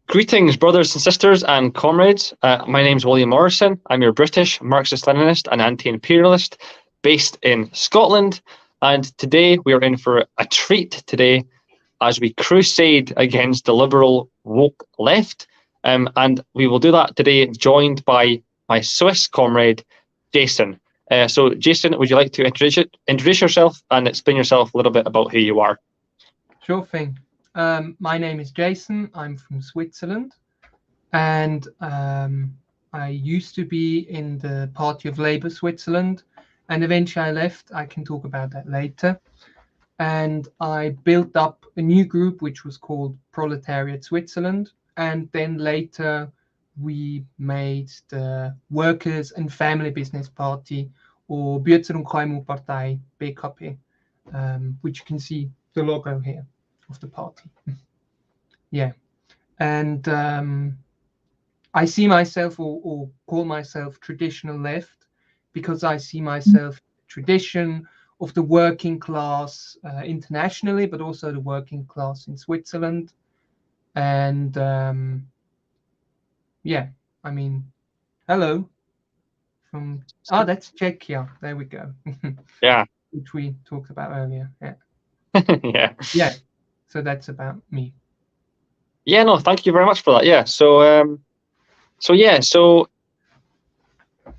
Greetings, brothers and sisters and comrades. My name's William Morrison. I'm your British Marxist-Leninist and anti-imperialist based in Scotland. And today we are in for a treat today as we crusade against the liberal woke left. And we will do that today joined by my Swiss comrade, Jason. So Jason, would you like to introduce yourself and explain yourself a little bit about who you are? Sure thing. My name is Jason. I'm from Switzerland, and I used to be in the Party of Labour Switzerland, and eventually I left. I can talk about that later. And I built up a new group which was called Proletariat Switzerland, and then later we made the Workers' and Family Business Party, or Bürger- und KMU-Partei, BKP, which you can see the logo here of the party. Yeah, and I see myself or call myself traditional left because I see myself tradition of the working class internationally, but also the working class in Switzerland. And yeah, I mean, hello from that's Czechia. There we go. Yeah. Which we talked about earlier. Yeah. Yeah. Yeah. So that's about me. Yeah, no, thank you very much for that. Yeah. So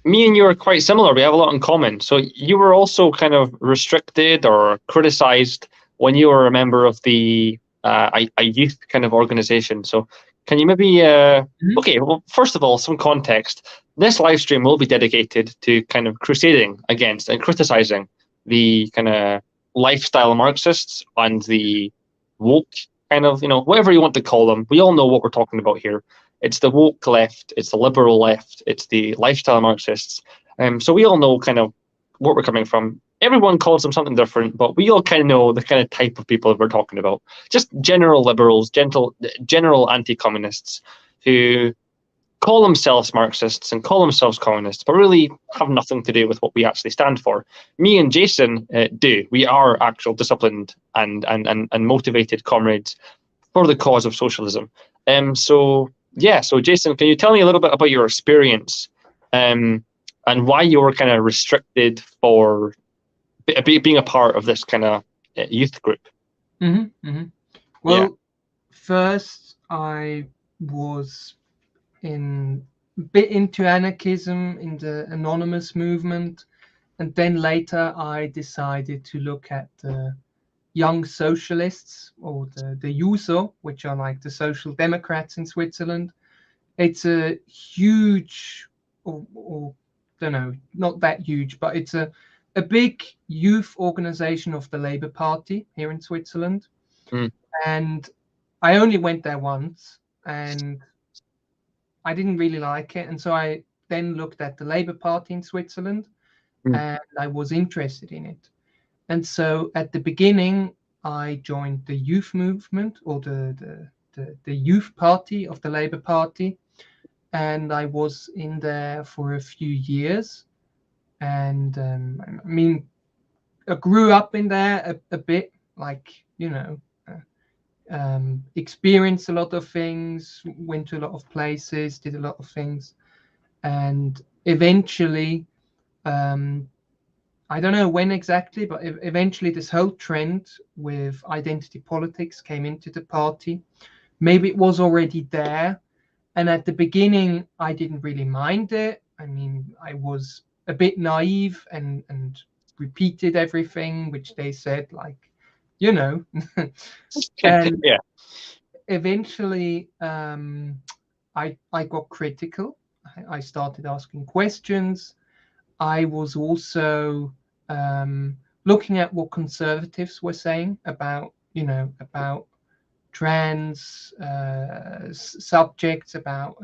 me and you are quite similar. We have a lot in common. So you were also kind of restricted or criticized when you were a member of the a youth kind of organization. So can you maybe okay, well, first of all, some context. This live stream will be dedicated to kind of crusading against and criticizing the kind of lifestyle Marxists and the woke kind of, whatever you want to call them. We all know what we're talking about here. It's the woke left, it's the liberal left, it's the lifestyle Marxists. So we all know kind of what we're coming from. Everyone calls them something different, but we all kind of know the kind of type of people that we're talking about. Just general liberals, general anti-communists who call themselves Marxists and call themselves communists, but really have nothing to do with what we actually stand for. Me and Jason do. We are actual disciplined and motivated comrades for the cause of socialism. So Jason, can you tell me a little bit about your experience and why you were kind of restricted for being a part of this kind of youth group? Well, first I was a bit into anarchism in the anonymous movement, and then later I decided to look at the young socialists, or the USO, which are like the social democrats in Switzerland. It's a huge, or don't know, not that huge, but it's a big youth organization of the Labour Party here in Switzerland. And I only went there once, and I didn't really like it. And so I then looked at the Labour Party in Switzerland, and I was interested in it. And so at the beginning, I joined the youth movement, or the youth party of the Labour Party. And I was in there for a few years. And I mean, I grew up in there a bit, like, experienced a lot of things, went to a lot of places, did a lot of things. And eventually, I don't know when exactly, but eventually this whole trend with identity politics came into the party. Maybe it was already there. And at the beginning, I didn't really mind it. I mean, I was a bit naive and repeated everything which they said, like, and eventually I got critical. I started asking questions. I was also looking at what conservatives were saying about trans subjects, about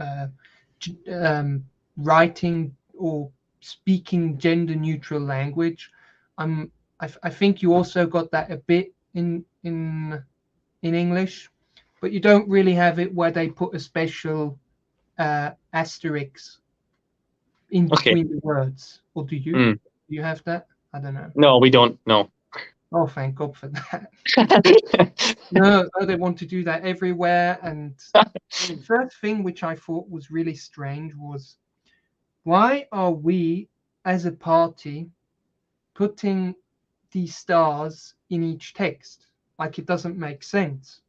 writing or speaking gender neutral language. I think you also got that a bit in English, but you don't really have it where they put a special asterisk in between the words. Or do you? Do you have that? I don't know. No, we don't. No. Oh, thank God for that. No, they want to do that everywhere. And the first thing which I thought was really strange was, why are we as a party putting these stars in each text? Like, it doesn't make sense.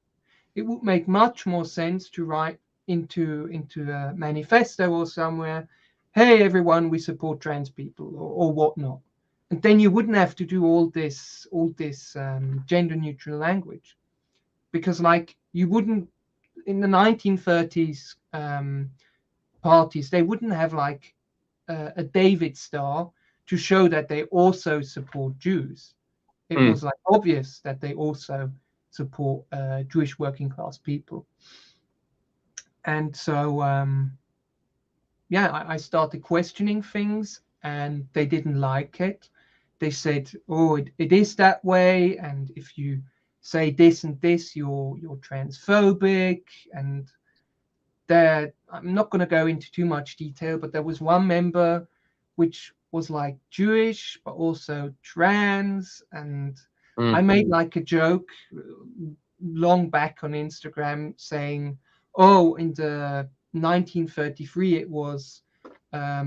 It would make much more sense to write into a manifesto or somewhere, hey everyone, we support trans people, or whatnot. And then you wouldn't have to do all this gender neutral language, because like you wouldn't, in the 1930s parties, they wouldn't have like a David star to show that they also support Jews. It was like obvious that they also support Jewish working class people. And so yeah, I started questioning things, and they didn't like it. They said, oh, it is that way, and if you say this and this, you're transphobic. And there, I'm not going to go into too much detail, but there was one member which was like Jewish but also trans, and I made like a joke long back on Instagram saying, oh, in the 1933 it was I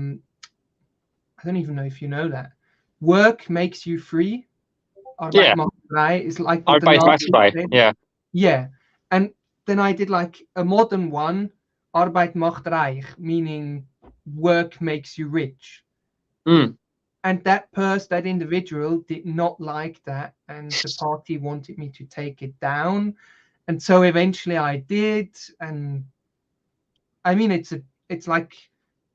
don't even know if you know that, work makes you free. Arbeit Yeah, macht frei is like what the Arbeit macht Nazis frei. said. Yeah. Yeah. And then I did like a modern one, Arbeit macht reich, meaning work makes you rich. Mm. And that individual did not like that, and the party wanted me to take it down. And so eventually I did. And I mean, it's like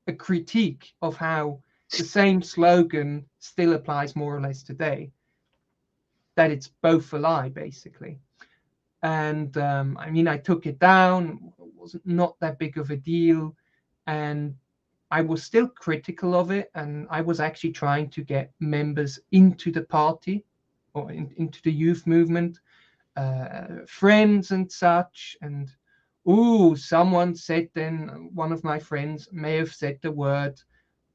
a critique of how the same slogan still applies more or less today, that it's both a lie, basically. And I mean, I took it down. It was not that big of a deal, and I was still critical of it, and I was actually trying to get members into the party, or into the youth movement, friends and such. And someone said, then one of my friends may have said the word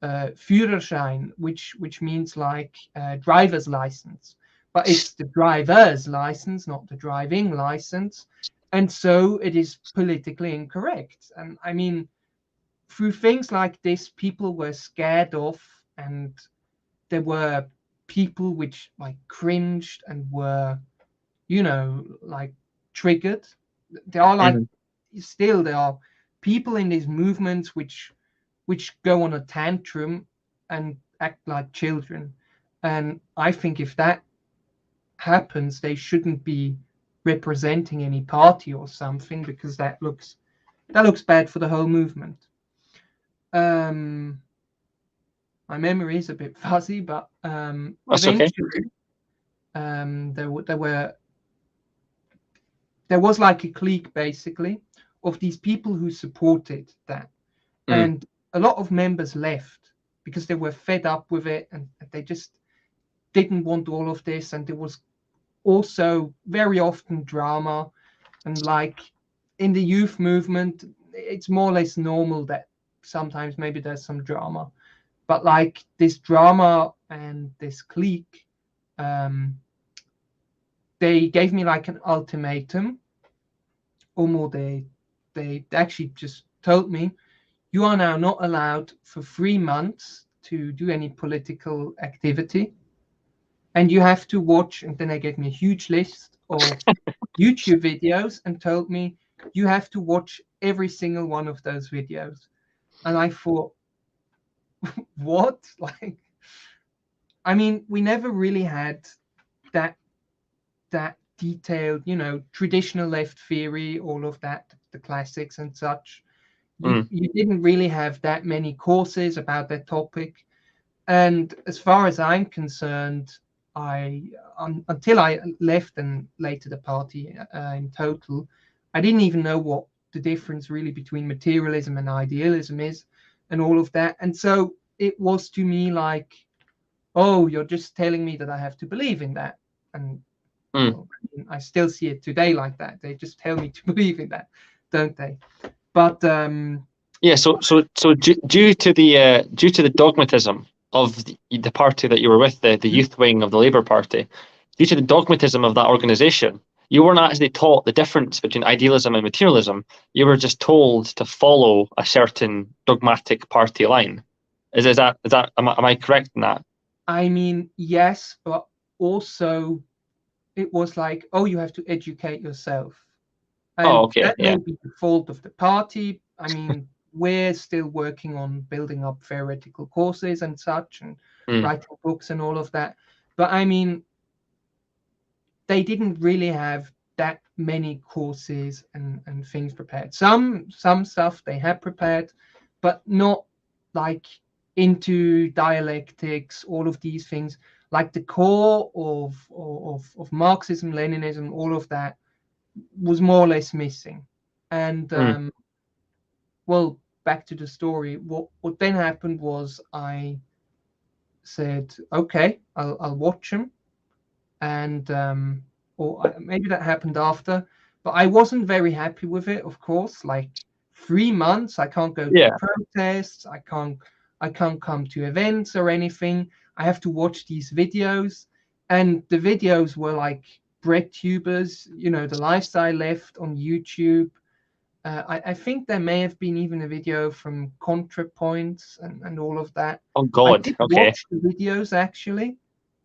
Führerschein, which means like driver's license, but it's the driver's license, not the driving license, and so it is politically incorrect. And I mean, through things like this, people were scared off, and there were people which like cringed and were, like triggered. There are like, Mm. still there are people in these movements which go on a tantrum and act like children. And I think if that happens, they shouldn't be representing any party or something, because that looks bad for the whole movement. My memory is a bit fuzzy, but That's okay. eventually there was like a clique, basically, of these people who supported that. And a lot of members left because they were fed up with it, and they just didn't want all of this. And there was also very often drama. And like in the youth movement, it's more or less normal that sometimes maybe there's some drama. But like this drama and this clique, they gave me like an ultimatum, or more, they actually just told me, you are now not allowed for 3 months to do any political activity, and you have to watch. And then they gave me a huge list of YouTube videos and told me, you have to watch every single one of those videos. And I thought, what? Like, I mean, we never really had that detailed, traditional left theory, all of that, the classics and such. You didn't really have that many courses about that topic. And as far as I'm concerned, until I left and later the party in total, I didn't even know what the difference really between materialism and idealism is, and all of that. And so it was to me like, oh, you're just telling me that I have to believe in that. And well, I still see it today like that. They just tell me to believe in that, don't they? But yeah. So due to the dogmatism of the party that you were with, the youth wing of the Labour Party, due to the dogmatism of that organization, you weren't actually taught the difference between idealism and materialism. You were just told to follow a certain dogmatic party line. Am I correct in that? I mean, yes, but also it was like, oh, you have to educate yourself. Oh, And okay, that may yeah. be the fault of the party. I mean, we're still working on building up theoretical courses and such, and Mm, writing books and all of that. But I mean, they didn't really have that many courses and things prepared. Some stuff they had prepared, but not like into dialectics, all of these things. Like the core of Marxism, Leninism, all of that was more or less missing. And mm, well, back to the story. What then happened was I said, okay, I'll watch them, and or maybe that happened after, but I wasn't very happy with it. Of course, like 3 months, I can't go to yeah. protests, I can't come to events or anything. I have to watch these videos, and the videos were like bread tubers, the lifestyle left on YouTube. I think there may have been even a video from ContraPoints and all of that. Oh I God. did Okay. watch the videos actually,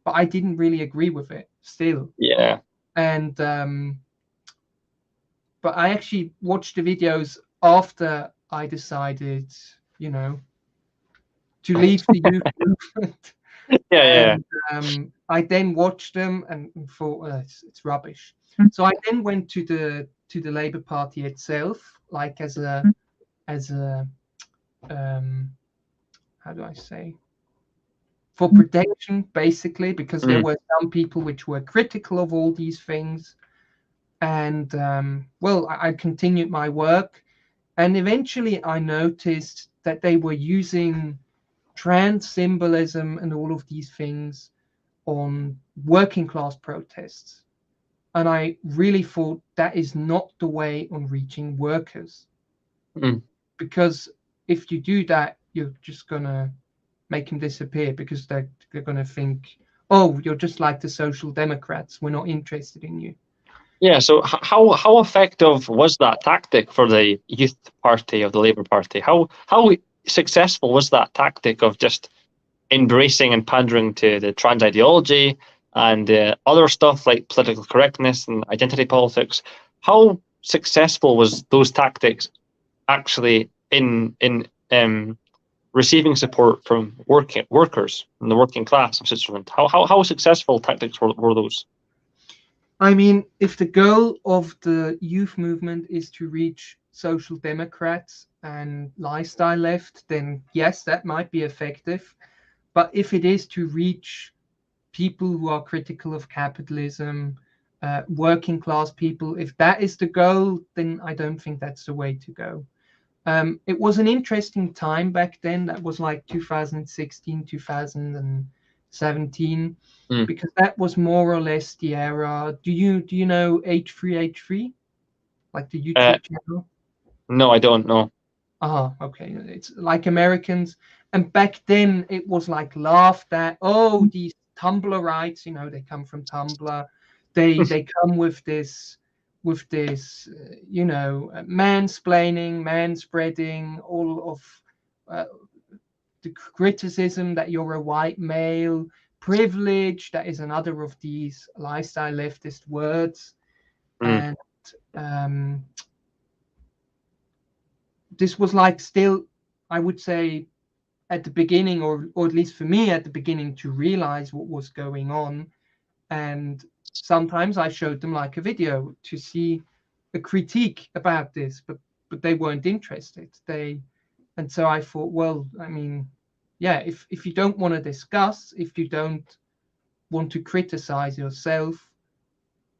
but I didn't really agree with it still. Yeah. And but I actually watched the videos after I decided, to leave the youth movement. Yeah. Yeah. And I then watched them and thought, it's rubbish. Yeah. So I then went to the Labour Party itself, like as a how do I say, for protection, basically, because there Mm, were some people which were critical of all these things. And well, I continued my work, and eventually I noticed that they were using trans symbolism and all of these things on working class protests. And I really thought that is not the way on reaching workers, mm. because if you do that, you're just gonna make them disappear, because they're gonna think, oh, you're just like the social democrats, we're not interested in you. Yeah. So how effective was that tactic for the youth party of the Labour Party? How successful was that tactic of just embracing and pandering to the trans ideology and other stuff like political correctness and identity politics? How successful was those tactics actually in receiving support from workers in the working class of Switzerland? How successful tactics were those? I mean, if the goal of the youth movement is to reach social democrats and lifestyle left, then yes, that might be effective. But if it is to reach people who are critical of capitalism, working class people, if that is the goal, then I don't think that's the way to go. It was an interesting time back then. That was like 2016, 2017, Mm. because that was more or less the era. Do you know H3H3, like the Uh, YouTube channel? no, I don't know. Okay. It's like Americans, and back then it was like laughed at. Oh, these Tumblrites, they come from Tumblr. They come with this mansplaining, manspreading, all of uh, the criticism that you're a white male, privilege, that is another of these lifestyle leftist words. Mm, And um, this was like still, I would say, at the beginning, or at least for me at the beginning, to realize what was going on. And sometimes I showed them like a video to see a critique about this, but they weren't interested. And so I thought, well, I mean, yeah, if you don't want to discuss, if you don't want to criticize yourself,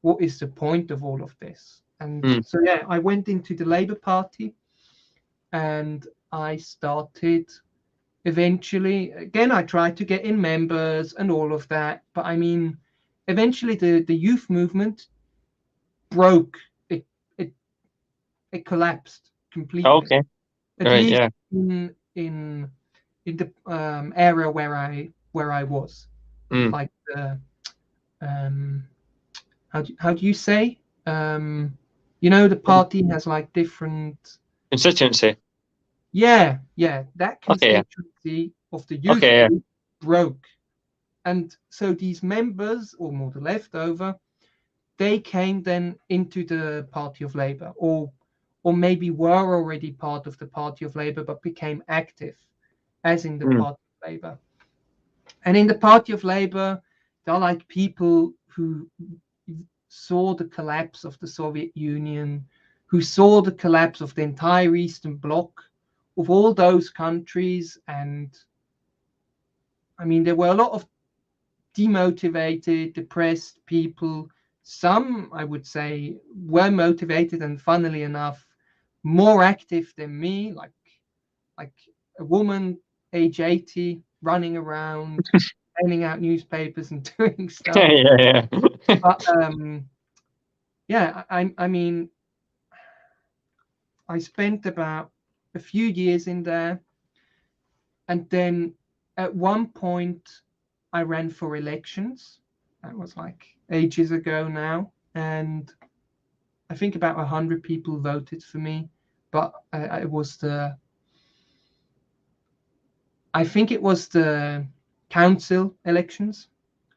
what is the point of all of this? And mm. so yeah, I went into the Labour Party, and I started. Eventually, again, I tried to get in members and all of that, but I mean, eventually the youth movement broke. It it collapsed completely, Okay. at Right. least Yeah. in the area where I was, Mm, like how do you say, the party has like different. Constituency. Yeah, that Okay, yeah. constituency of the youth Okay, yeah. group broke. And so these members, or more the leftover, they came then into the Party of Labour, or maybe were already part of the Party of Labour, but became active as in the Mm. Party of Labour. And in the Party of Labour, there are like people who saw the collapse of the Soviet Union, who saw the collapse of the entire Eastern Bloc, of all those countries. And I mean, there were a lot of demotivated, depressed people. Some, I would say, were motivated and, funnily enough, more active than me, like a woman age 80 running around handing out newspapers and doing stuff. Yeah, yeah. But yeah, I mean, I spent about a few years in there, and then at one point I ran for elections. That was like ages ago now, and I think about 100 people voted for me. But it was I think it was the council elections.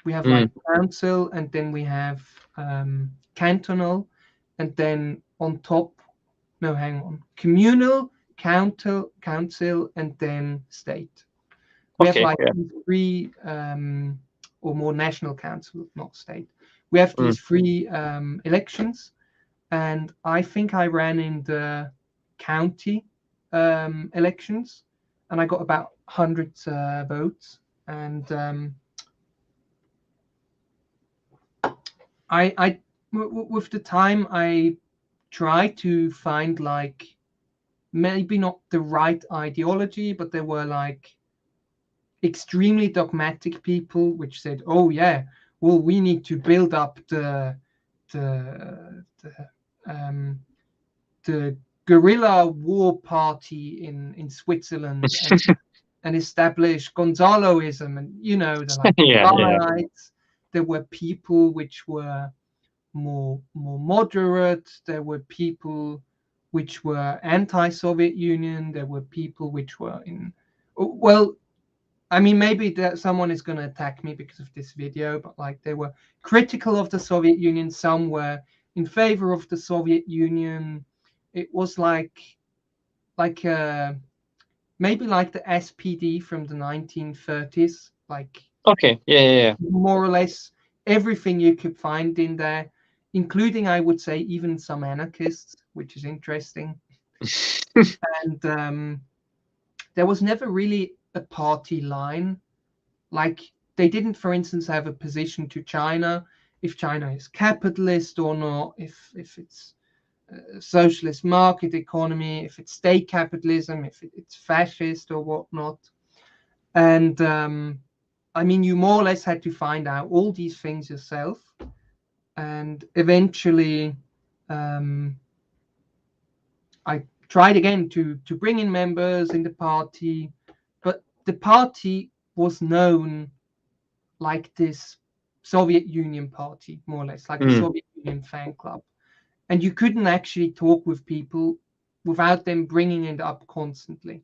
We have like Mm. council, and then we have cantonal, and then on top, no, hang on, communal, council, and then state. We have Okay, like yeah. these three, or more national council, not state. We have Mm. these three elections, and I think I ran in the county elections, and I got about 100 votes. And with the time, I tried to find like maybe not the right ideology, but there were like extremely dogmatic people which said, "Oh yeah, well we need to build up um, the guerrilla war party in Switzerland, and establish Gonzaloism, and the like Yeah, yeah. rights." There were people which were more moderate. There were people which were anti-Soviet Union. There were people which were in, well, I mean, maybe that someone is going to attack me because of this video, but like they were critical of the Soviet Union. Some were in favor of the Soviet Union. It was like maybe like the SPD from the 1930s, like Okay, yeah, yeah, more or less everything you could find in there, including, I would say, even some anarchists, which is interesting. yeah. And there was never really a party line. Like they didn't, for instance, have a position to China, if China is capitalist or not, if it's a socialist market economy, if it's state capitalism, if it's fascist or whatnot. And I mean, you more or less had to find out all these things yourself. And eventually, I tried again to bring in members in the party, but the party was known like this Soviet Union party, more or less, like a Mm. Soviet Union fan club. And you couldn't actually talk with people without them bringing it up constantly.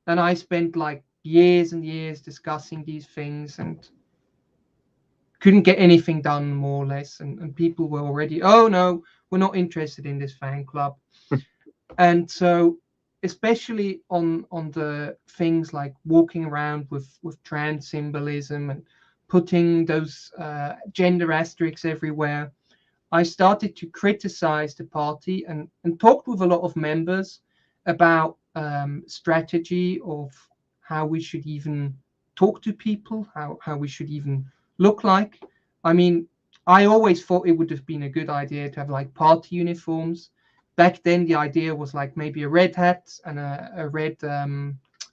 And I spent like years and years discussing these things and couldn't get anything done, more or less. And people were already, "Oh no, we're not interested in this fan club." And so, especially on the things like walking around with trans symbolism and putting those gender asterisks everywhere, I started to criticize the party and talked with a lot of members about strategy of how we should even talk to people, how we should even look like. I mean, I always thought it would have been a good idea to have like party uniforms. Back then, the idea was like maybe a red hat and a red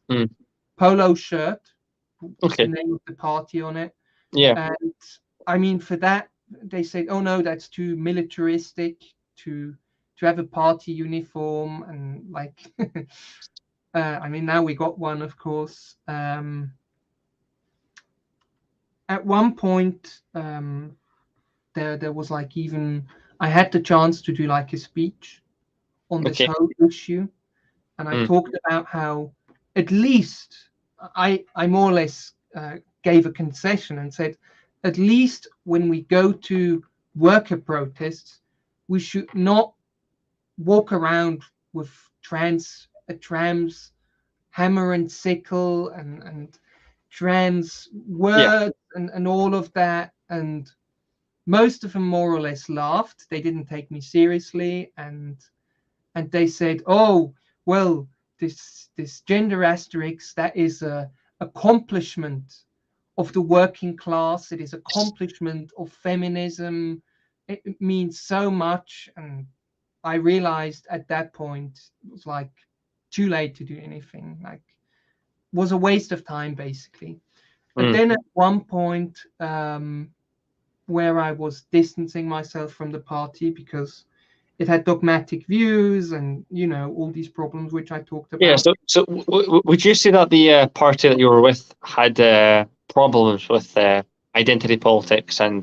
Mm. polo shirt with the Okay, name of the party on it. yeah. And I mean, for that, they said, "Oh no, that's too militaristic to have a party uniform." And like, I mean, now we got one, of course. at one point, there was like, even I had the chance to do like a speech on this Okay. whole issue, and I Mm. talked about how at least I more or less gave a concession and said, at least when we go to worker protests, we should not walk around with trams, hammer and sickle, and trans Yeah. words, and all of that. And most of them more or less laughed. They didn't take me seriously, and they said, "Oh, well, this gender asterisk, that is a accomplishment of the working class. It is accomplishment of feminism. It means so much." And I realized at that point it was like too late to do anything. Like, was a waste of time basically. And Mm. then at one point, where I was distancing myself from the party because it had dogmatic views and all these problems which I talked Yeah. about. So, would you say that the party that you were with had problems with identity politics and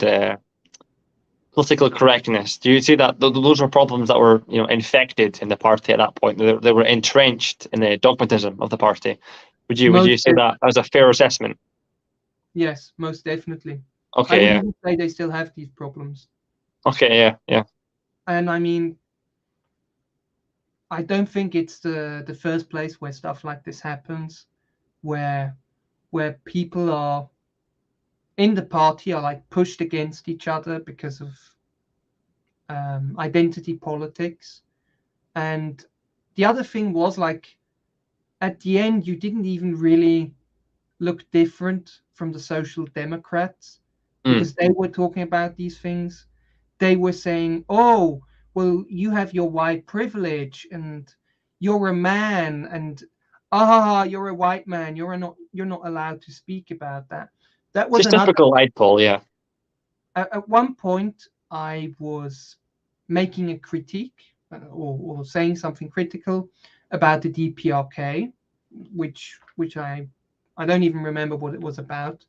political correctness? Do you see that those were problems that were, infected in the party at that point? They were entrenched in the dogmatism of the party. Would you Most say that as a fair assessment? Yes, most definitely. I Okay. would Yeah. even say they still have these problems. Okay. Yeah. Yeah. And I mean, I don't think it's the first place where stuff like this happens, where people are in the party are like pushed against each other because of identity politics. And the other thing was, like, at the end, you didn't even really look different from the Social Democrats Mm. because they were talking about these things. They were saying, "Oh, well, you have your white privilege, and you're a man, and you're a white man. You're not allowed to speak about that." That was Just another. typical I'd Paul. Yeah. At one point, I was making a critique, or saying something critical about the DPRK, which I don't even remember what it was about.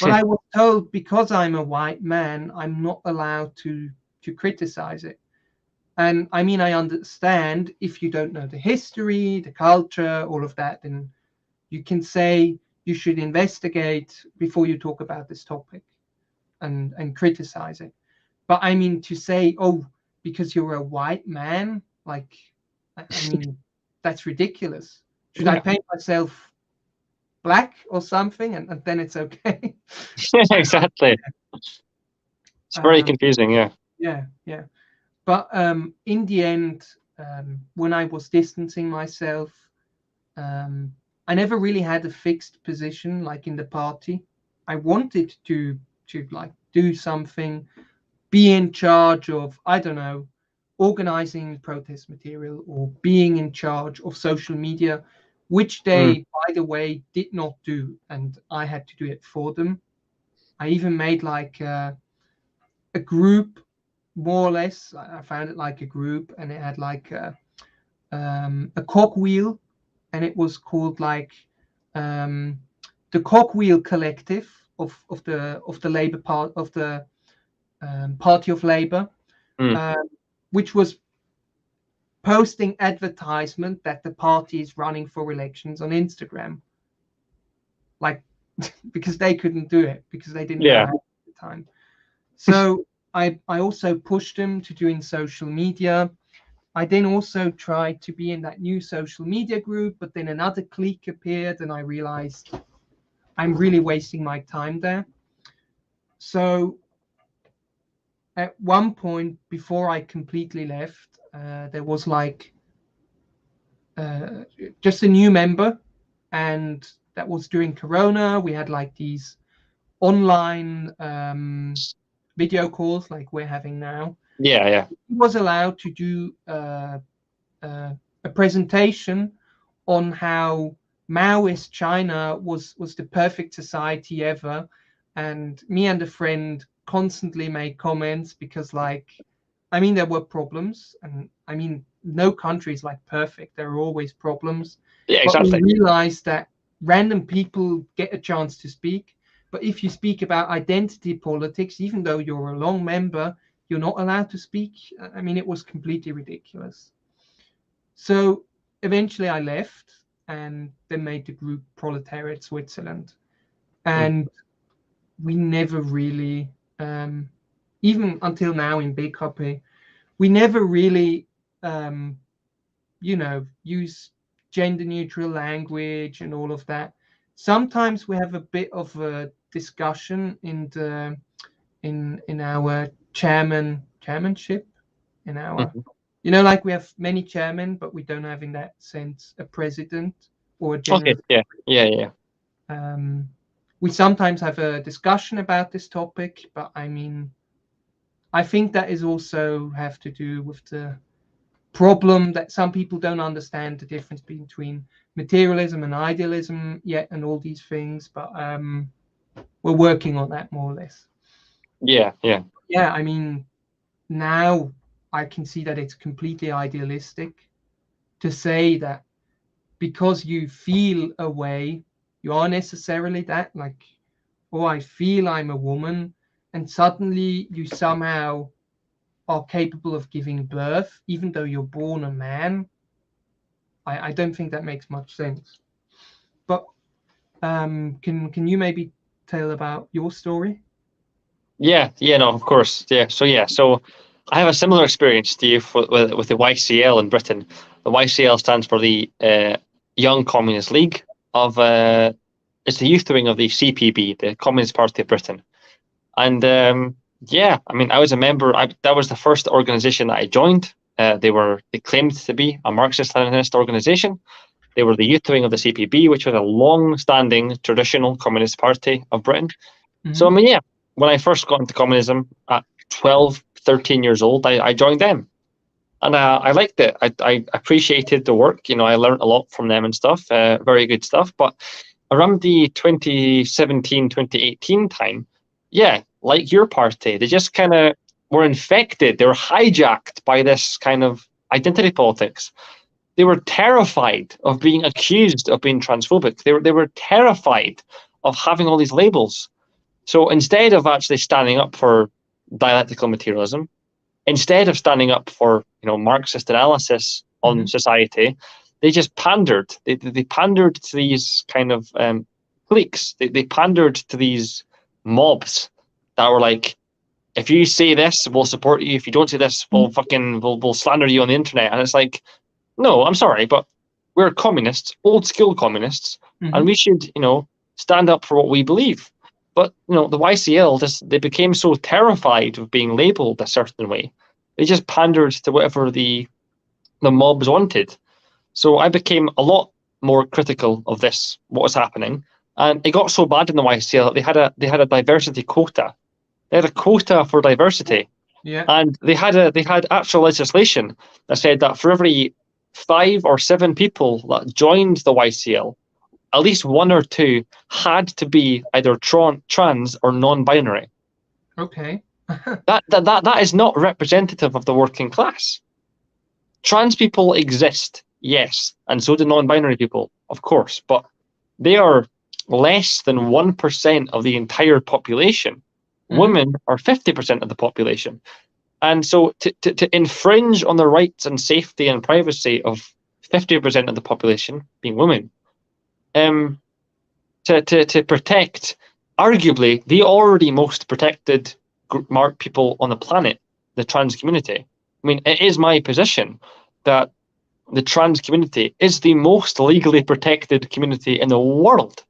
But I was told, because I'm a white man, I'm not allowed to criticize it. And I mean, I understand if you don't know the history, the culture, all of that, then you can say you should investigate before you talk about this topic and criticize it. But I mean, to say, "Oh, because you're a white man," like, I mean, that's ridiculous. Should I Yeah. paint myself black or something, and then it's okay? Exactly. It's very um, confusing. Yeah. yeah, yeah. But in the end, when I was distancing myself, um, I never really had a fixed position, like in the party. I wanted to like do something, be in charge of, I don't know, organizing protest material, or being in charge of social media, which Mm. they, by the way, did not do, and I had to do it for them. I even made like a group, more or less. I found it like a group, and it had like a cogwheel, and it was called like um, the Cogwheel Collective of the Labour Part of the Party of Labour, Mm. um, which was posting advertisement that the party is running for elections on Instagram, like, because they couldn't do it because they didn't know Yeah. how at the time. So I also pushed them to doing social media. I then also tried to be in that new social media group, but then another clique appeared, and I realized I'm really wasting my time there. So at one point, before I completely left, there was like uh, just a new member, and that was during Corona. We had like these online video calls like we're having now. Yeah. Yeah. He was allowed to do a presentation on how Maoist China was the perfect society ever, and me and a friend constantly made comments because, like, I mean, there were problems, and I mean, no country is like perfect. There are always problems, Yeah. but we Exactly. realized that random people get a chance to speak. But if you speak about identity politics, even though you're a long member, you're not allowed to speak. I mean, it was completely ridiculous. So eventually I left and then made the group Proletariat Switzerland. And we never really, even until now in BKP, we never really, use gender neutral language and all of that. Sometimes we have a bit of a discussion in our chairmanship, in our, like we have many chairmen, but we don't have in that sense a president or a general. Okay, yeah. We sometimes have a discussion about this topic, but I mean, I think that is also have to do with the problem that some people don't understand the difference between materialism and idealism yet, and all these things. But we're working on that more or less. Yeah. I mean, now I can see that it's completely idealistic to say that because you feel a way, you are necessarily that, like, oh, I feel I'm a woman, and suddenly you somehow are capable of giving birth, even though you're born a man. I don't think that makes much sense. But can you maybe tell about your story? Yeah, no, of course. So I have a similar experience to you with the YCL in Britain. The YCL stands for the Young Communist League of it's the youth wing of the CPB, the Communist Party of Britain. And I mean, I was a member. That was the first organization that I joined. They claimed to be a Marxist-Leninist organization. They were the youth wing of the CPB, which was a long-standing traditional communist party of Britain. So I mean, when I first got into communism at 12, 13 years old, I joined them. And I liked it. I appreciated the work. I learned a lot from them and stuff, very good stuff. But around the 2017, 2018 time, like your party, they just kind of were infected. They were hijacked by this kind of identity politics. They were terrified of being accused of being transphobic. They were terrified of having all these labels. So instead of actually standing up for dialectical materialism, instead of standing up for Marxist analysis on society, they just pandered. They pandered to these kind of cliques. They pandered to these mobs that were like, if you say this, we'll support you. If you don't say this, we'll slander you on the internet. And it's like, no, I'm sorry, but we're communists, old school communists, and we should, stand up for what we believe. But the YCL, they became so terrified of being labelled a certain way, they just pandered to whatever the mobs wanted. So I became a lot more critical of what was happening, and it got so bad in the YCL that they had a diversity quota. They had a quota for diversity, and they had actual legislation that said that for every 5 or 7 people that joined the YCL, at least 1 or 2 had to be either trans or non-binary. Okay. that is not representative of the working class. Trans people exist, yes, and so do non-binary people, of course, but they are less than 1% of the entire population. Women are 50% of the population. And so to infringe on the rights and safety and privacy of 50% of the population, being women, to protect arguably the already most protected people on the planet, the trans community. I mean, it is my position that the trans community is the most legally protected community in the world.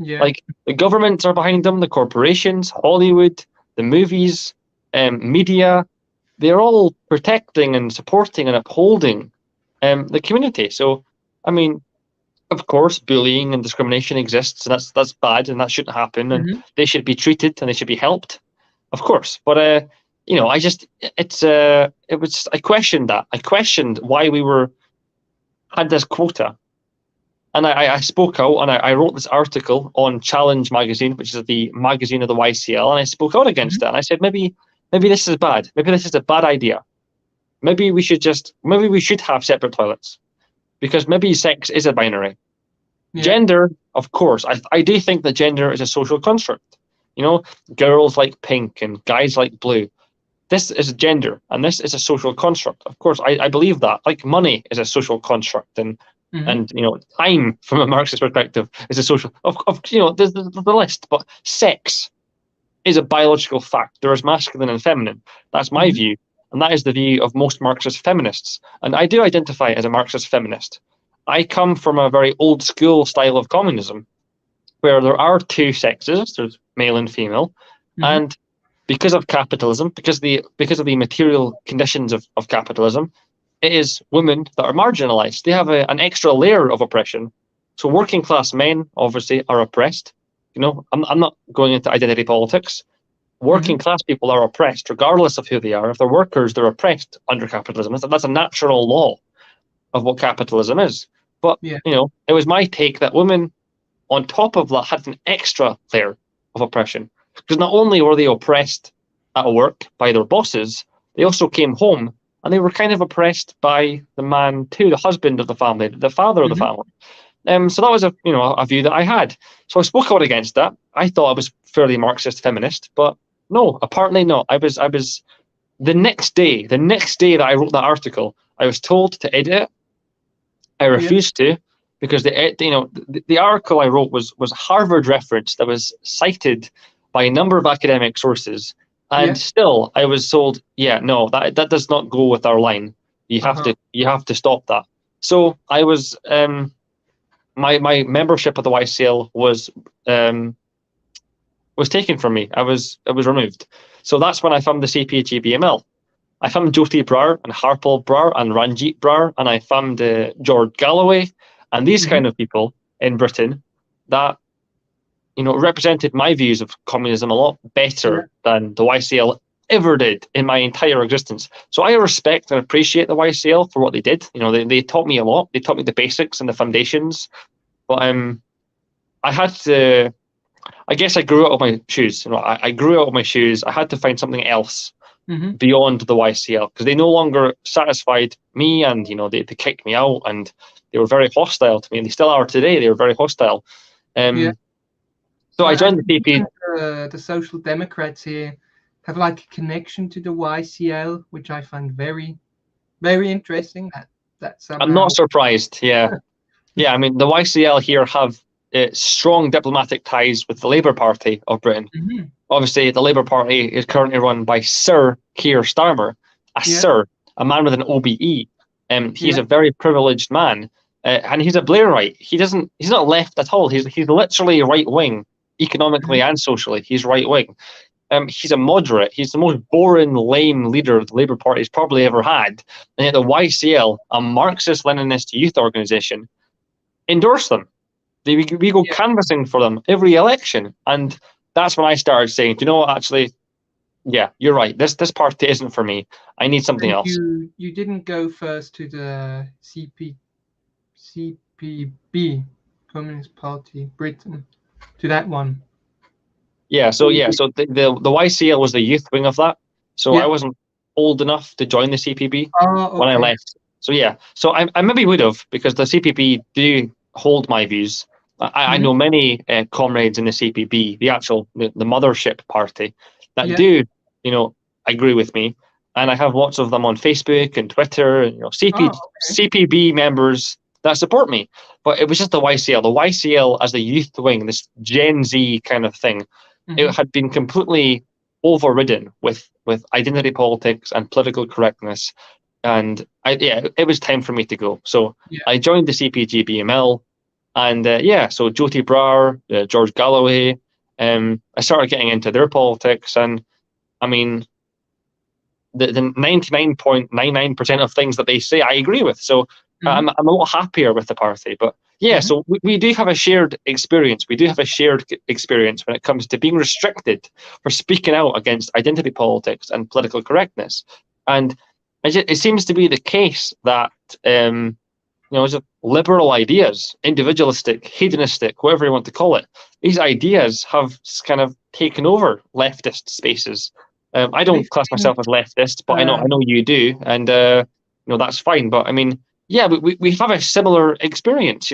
Like, the governments are behind them, the corporations, Hollywood, the movies, media, they're all protecting and supporting and upholding the community. So, I mean, of course, bullying and discrimination exists, and that's bad, and that shouldn't happen, and they should be treated and they should be helped, of course. But I questioned that. I questioned why we had this quota, and I spoke out, and I wrote this article on Challenge magazine, which is the magazine of the YCL, and I spoke out against it, and I said maybe this is bad. Maybe this is a bad idea. Maybe we should have separate toilets, because maybe sex is a binary. Gender, of course, I do think that gender is a social construct. You know, girls like pink and guys like blue. This is gender, and this is a social construct. Of course, I believe that. Like money is a social construct, and you know, time from a Marxist perspective is a social. Of you know, there's the list, but sex is a biological fact. There is masculine and feminine. That's my view, and that is the view of most Marxist feminists. And I do identify as a Marxist feminist. I come from a very old school style of communism, where there are two sexes, there's male and female, and because of capitalism, because of the material conditions of capitalism, it is women that are marginalized. They have an extra layer of oppression. So working class men obviously are oppressed. You know, I'm not going into identity politics. Working class people are oppressed regardless of who they are. If they're workers, they're oppressed under capitalism. That's a natural law of what capitalism is. But you know, it was my take that women on top of that had an extra layer of oppression. Because not only were they oppressed at work by their bosses, they also came home and they were kind of oppressed by the man too, the husband of the family, the father of the family. So that was a view that I had. So I spoke out against that. I thought I was fairly Marxist feminist, but no, apparently not. I was the next day that I wrote that article, I was told to edit it. I refused to, because the article I wrote was Harvard reference that was cited by a number of academic sources, and still I was told, no, that does not go with our line. You have to stop that. So I was my membership of the YCL was taken from me. I was removed. So that's when I found the CPGBML. I found Jyoti Brar and Harpal Brar and Ranjit Brar, and I found George Galloway and these kind of people in Britain that represented my views of communism a lot better than the YCL ever did in my entire existence. So I respect and appreciate the YCL for what they did. They taught me a lot. They taught me the basics and the foundations. But I had to. I guess I grew out of my shoes. I grew out of my shoes. I had to find something else beyond the YCL, because they no longer satisfied me, and they kicked me out, and they were very hostile to me, and they still are today. They were very hostile. So I joined the PP. The Social Democrats here have like a connection to the YCL, which I find very, very interesting. That somehow... I'm not surprised. Yeah, yeah. I mean, the YCL here have strong diplomatic ties with the Labour Party of Britain. Obviously, the Labour Party is currently run by Sir Keir Starmer, a man with an OBE. He's a very privileged man, and he's a Blairite. He's not left at all. He's literally right wing, economically and socially. He's right wing. He's a moderate. He's the most boring, lame leader the Labour Party's probably ever had. And yet the YCL, a Marxist-Leninist youth organisation, endorse them. We go canvassing for them every election. And that's when I started saying, do you know what, actually, yeah, you're right. This party isn't for me. I need something else. You didn't go first to the CPB, Communist Party Britain, to that one. So the YCL was the youth wing of that. So I wasn't old enough to join the CPB when I left. So I maybe would have, because the CPB do hold my views. I know many comrades in the CPB, the mothership party, that do agree with me, and I have lots of them on Facebook and Twitter, and CPB members that support me. But it was just the YCL as the youth wing, this Gen Z kind of thing. It had been completely overridden with identity politics and political correctness, and it was time for me to go. So I joined the CPGBML, and so Jyoti Brar, George Galloway, I started getting into their politics, and I mean, the 99.99% of things that they say I agree with. So I'm a lot happier with the party. But so we do have a shared experience. We do have a shared experience when it comes to being restricted for speaking out against identity politics and political correctness. And it seems to be the case that liberal ideas, individualistic, hedonistic, whatever you want to call it, these ideas have kind of taken over leftist spaces. I don't class myself as leftist, but I know you do, and that's fine. But I mean, we have a similar experience.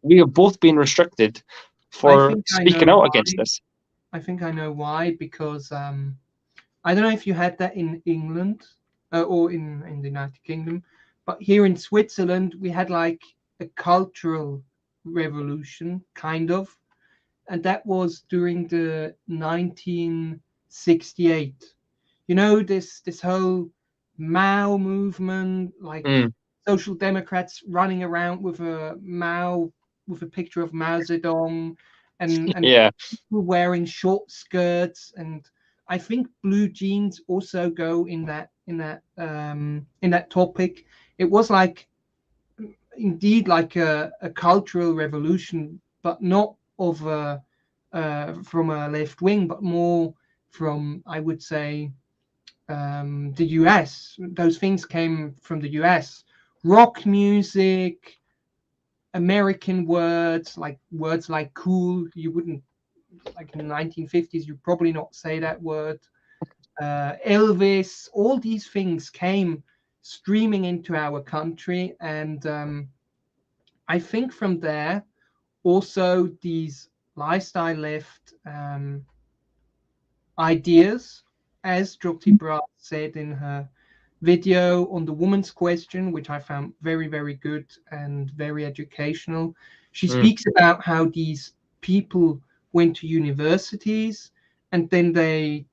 We have both been restricted for speaking out against this. I think I know why, because I don't know if you had that in England or in the United Kingdom, but here in Switzerland we had like a cultural revolution, kind of, and that was during the 1968. You know, this whole Mao movement, like Mm. social democrats running around with a picture of Mao Zedong, and Yeah. people wearing short skirts, and I think blue jeans also go in that topic. It was like indeed like a cultural revolution, but not of a from a left wing, but more from, I would say, the US. Those things came from the US. Rock music, American words like cool. You wouldn't, like in the 1950s, you'd probably not say that word. Elvis, all these things came streaming into our country. And I think from there, also these lifestyle left ideas, as Jyoti Bra said in her video on the woman's question, which I found very, very good and very educational. She Mm. speaks about how these people went to universities, and then they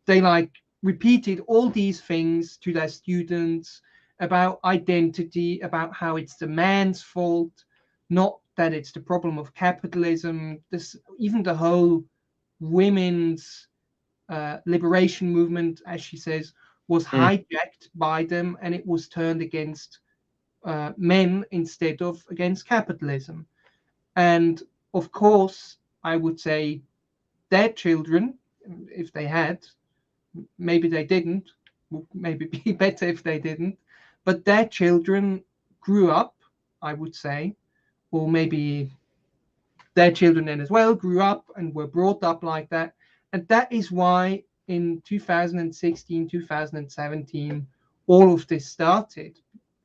like repeated all these things to their students about identity, about how it's the man's fault, not that it's the problem of capitalism. This, even the whole women's liberation movement, as she says, was Mm. hijacked by them, and it was turned against men instead of against capitalism. And of course, I would say their children, if they had, maybe they didn't, would maybe be better if they didn't, but their children grew up, I would say, or maybe their children then as well grew up and were brought up like that. And that is why in 2016, 2017, all of this started.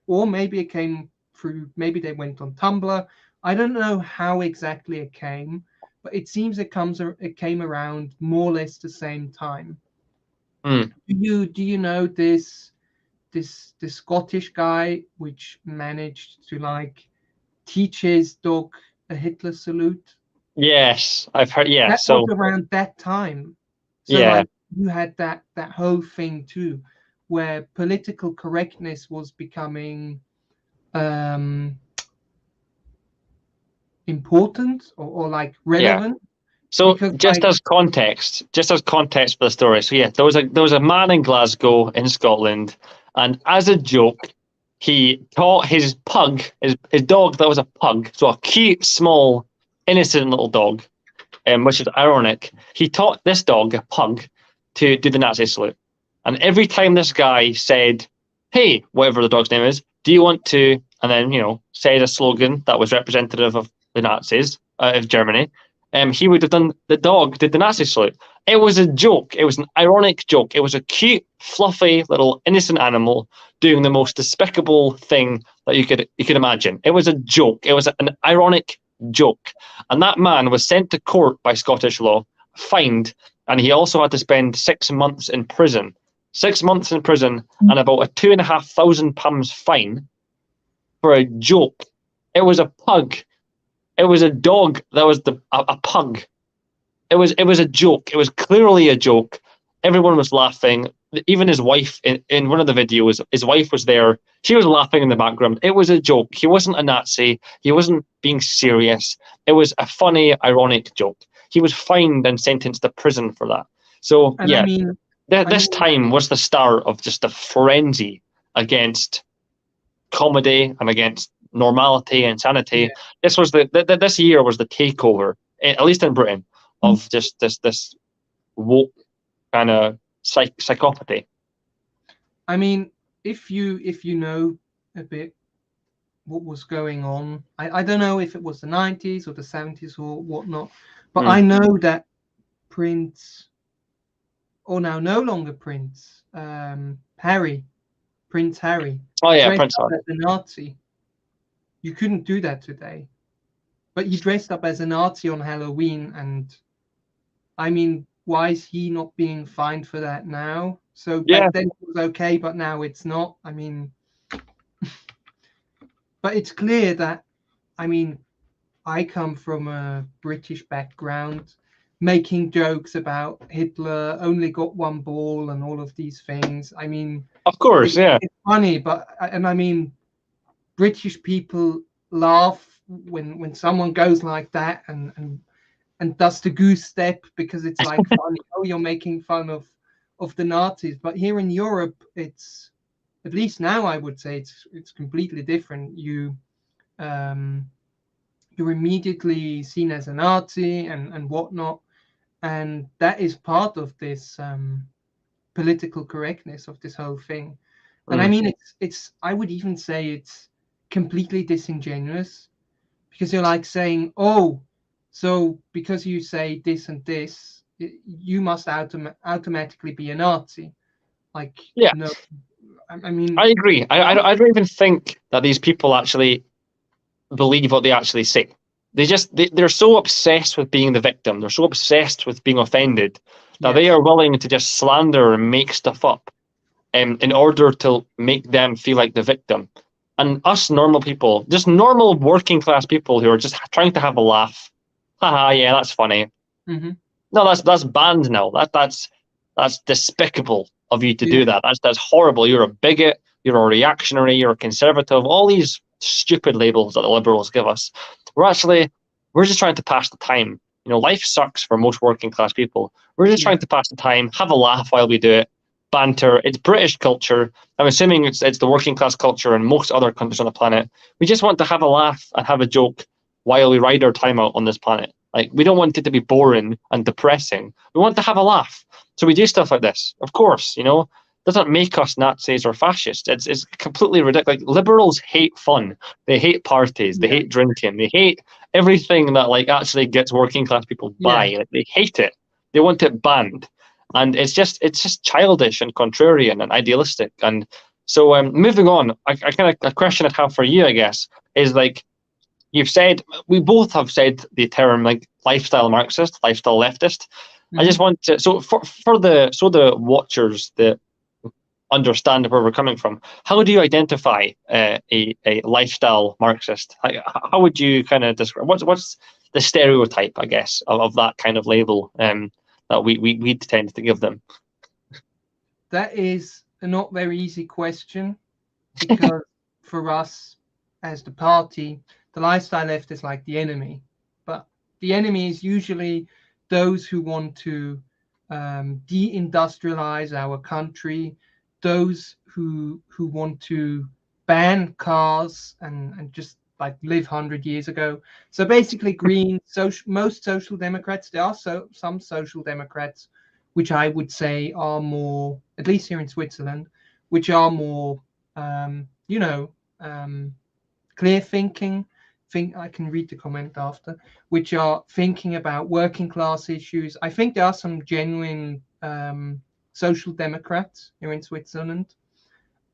Or maybe it came through, maybe they went on Tumblr. I don't know how exactly it came, but it seems it came around more or less the same time. Mm. Do you know this Scottish guy which managed to like teach his dog a Hitler salute? Yes, I've heard. Yeah. That was So around that time. So yeah. like you had that whole thing too, where political correctness was becoming um important, or like Yeah. relevant, So because like just as context for the story. So yeah, there was a man in Glasgow in Scotland, and as a joke, he taught his pug, his dog that was a pug, so a cute, small, innocent little dog, which is ironic. He taught this dog, a pug, to do the Nazi salute. And every time this guy said, "Hey," whatever the dog's name is, "do you want to?" and then said a slogan that was representative of the Nazis of Germany, he would have done. The dog did the Nazi salute. It was a joke. It was an ironic joke. It was a cute, fluffy little innocent animal doing the most despicable thing that you could imagine. It was a joke. It was an ironic joke. And that man was sent to court by Scottish law, fined, and he also had to spend 6 months in prison. 6 months in prison and about a £2,500 fine for a joke. It was a pug. It was a dog that was a pug. It was a joke. It was clearly a joke. Everyone was laughing. Even his wife in one of the videos, his wife was there. She was laughing in the background. It was a joke. He wasn't a Nazi. He wasn't being serious. It was a funny, ironic joke. He was fined and sentenced to prison for that. So and yeah, I this mean time was the start of just a frenzy against comedy and against normality and sanity. yeah. This year was the takeover, at least in Britain, of just this woke kind of psychopathy. I mean, if you know a bit what was going on, I don't know if it was the 90s or the 70s or whatnot, but Mm. I know that Prince, or now no longer Prince, Prince Harry, Oh yeah, dressed Prince up Harry. as a Nazi. You couldn't do that today. but he dressed up as a Nazi on Halloween, and I mean, why is he not being fined for that now? So Yeah, back then it was okay, but now it's not. I mean, but it's clear that, I mean, I come from a British background, making jokes about Hitler only got one ball and all of these things. I mean, of course, yeah. it's funny, but and I mean, British people laugh when someone goes like that and does the goose step because it's like funny. Oh, you're making fun of the Nazis. But here in Europe, it's, at least now I would say, it's completely different. Um, you're immediately seen as a Nazi and whatnot, and that is part of this political correctness of this whole thing. And I Mm. mean, it's I would even say it's completely disingenuous, because you're like saying, oh, so because you say this and this, you must automatically be a Nazi. Like, Yeah, no, I mean, I agree. I don't even think that these people actually believe what they actually say. They're so obsessed with being the victim. They're so obsessed with being offended that they yes, are willing to just slander and make stuff up in order to make them feel like the victim. And us normal people, just normal working class people who are just trying to have a laugh. Haha, yeah, that's funny. hmm, No, that's banned now. That's despicable of you to do yeah, that. That's horrible. You're a bigot. You're a reactionary. You're a conservative. All these stupid labels that the liberals give us. We're just trying to pass the time. Life sucks for most working class people. We're just yeah, trying to pass the time, have a laugh while we do it, banter. It's British culture. I'm assuming it's the working class culture in most other countries on the planet. We just want to have a laugh and have a joke while we ride our time out on this planet. Like, we don't want it to be boring and depressing. We want to have a laugh. So we do stuff like this. Of course, doesn't make us Nazis or fascists. It's completely ridiculous. Like, liberals hate fun. They hate parties. They yeah, hate drinking. They hate everything that like actually gets working class people by. yeah, Like, they hate it. They want it banned. And it's just childish and contrarian and idealistic. And so moving on, I kind of a question I'd have for you, I guess, is like, we both have said the term like lifestyle Marxist, lifestyle leftist. I just hmm. want to, so for the watchers that understand where we're coming from, how do you identify a lifestyle Marxist? How would you kind of describe what's the stereotype, I guess, of that kind of label that we tend to give them? That is a not very easy question, because for us as the party, the lifestyle left is like the enemy. But the enemy is usually those who want to deindustrialize our country, those who want to ban cars and just like live 100 years ago. So basically, most social democrats, there are some social democrats which I would say are more, at least here in Switzerland, which are more you know, clear thinking. Think I can read the comment after, which are thinking about working class issues. I think there are some genuine social democrats here in Switzerland,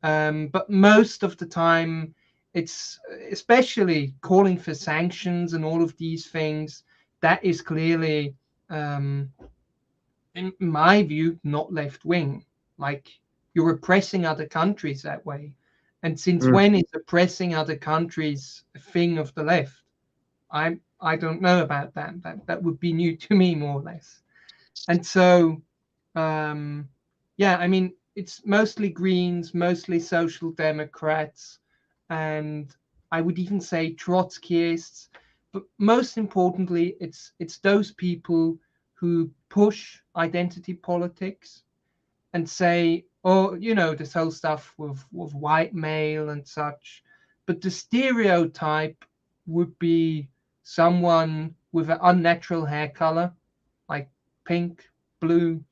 but most of the time, it's especially calling for sanctions and all of these things. That is clearly, in my view, not left wing. Like, you're oppressing other countries that way. And since Mm. when is oppressing other countries a thing of the left? I don't know about that. That would be new to me, more or less. And so, um, yeah, I mean, it's mostly Greens, mostly Social Democrats, and I would even say Trotskyists. But most importantly, it's those people who push identity politics and say, oh, this whole stuff with white male and such. But the stereotype would be someone with an unnatural hair color, like pink, blue,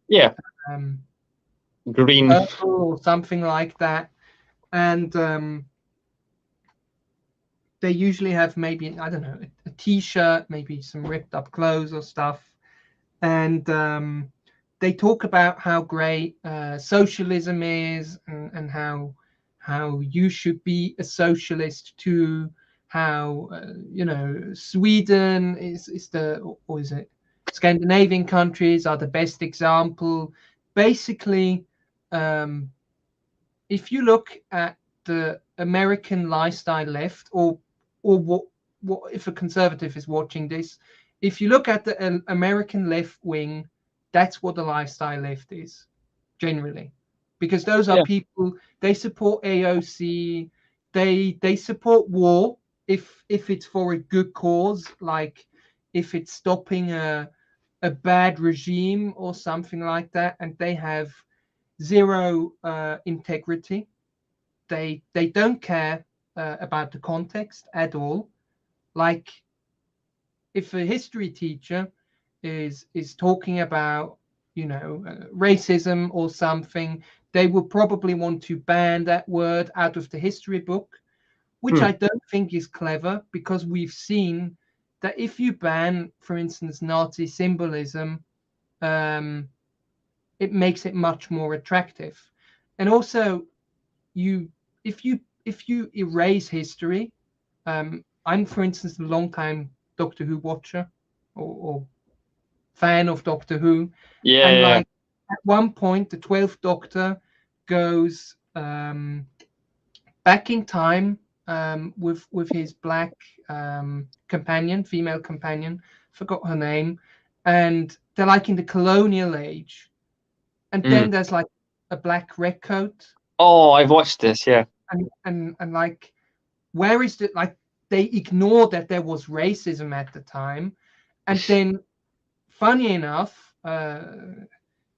Yeah, um, green. purple, or something like that. And they usually have maybe, I don't know, a t-shirt, maybe some ripped up clothes or stuff. And they talk about how great socialism is, and how you should be a socialist too. how Sweden is or is it Scandinavian countries are the best example. Basically, if you look at the American lifestyle left, or what if a conservative is watching this, if you look at the American left wing, that's what the lifestyle left is generally, because those are Yeah. people, they support AOC, they support war if it's for a good cause, like if it's stopping a bad regime or something like that, and they have zero integrity. They don't care about the context at all. Like if a history teacher is talking about racism or something, they will probably want to ban that word out of the history book, which Hmm. I don't think is clever, because we've seen that if you ban, for instance, Nazi symbolism, it makes it much more attractive. And also, you if you erase history, I'm, for instance, a long time Doctor Who watcher, or fan of Doctor Who, Yeah, and yeah. like at one point the 12th Doctor goes back in time with his black companion, female companion, forgot her name, and they're like in the colonial age, and Mm. then there's like a black redcoat, Oh, I've watched this. Yeah. and like, where is the, like, they ignore that there was racism at the time, and then funny enough, the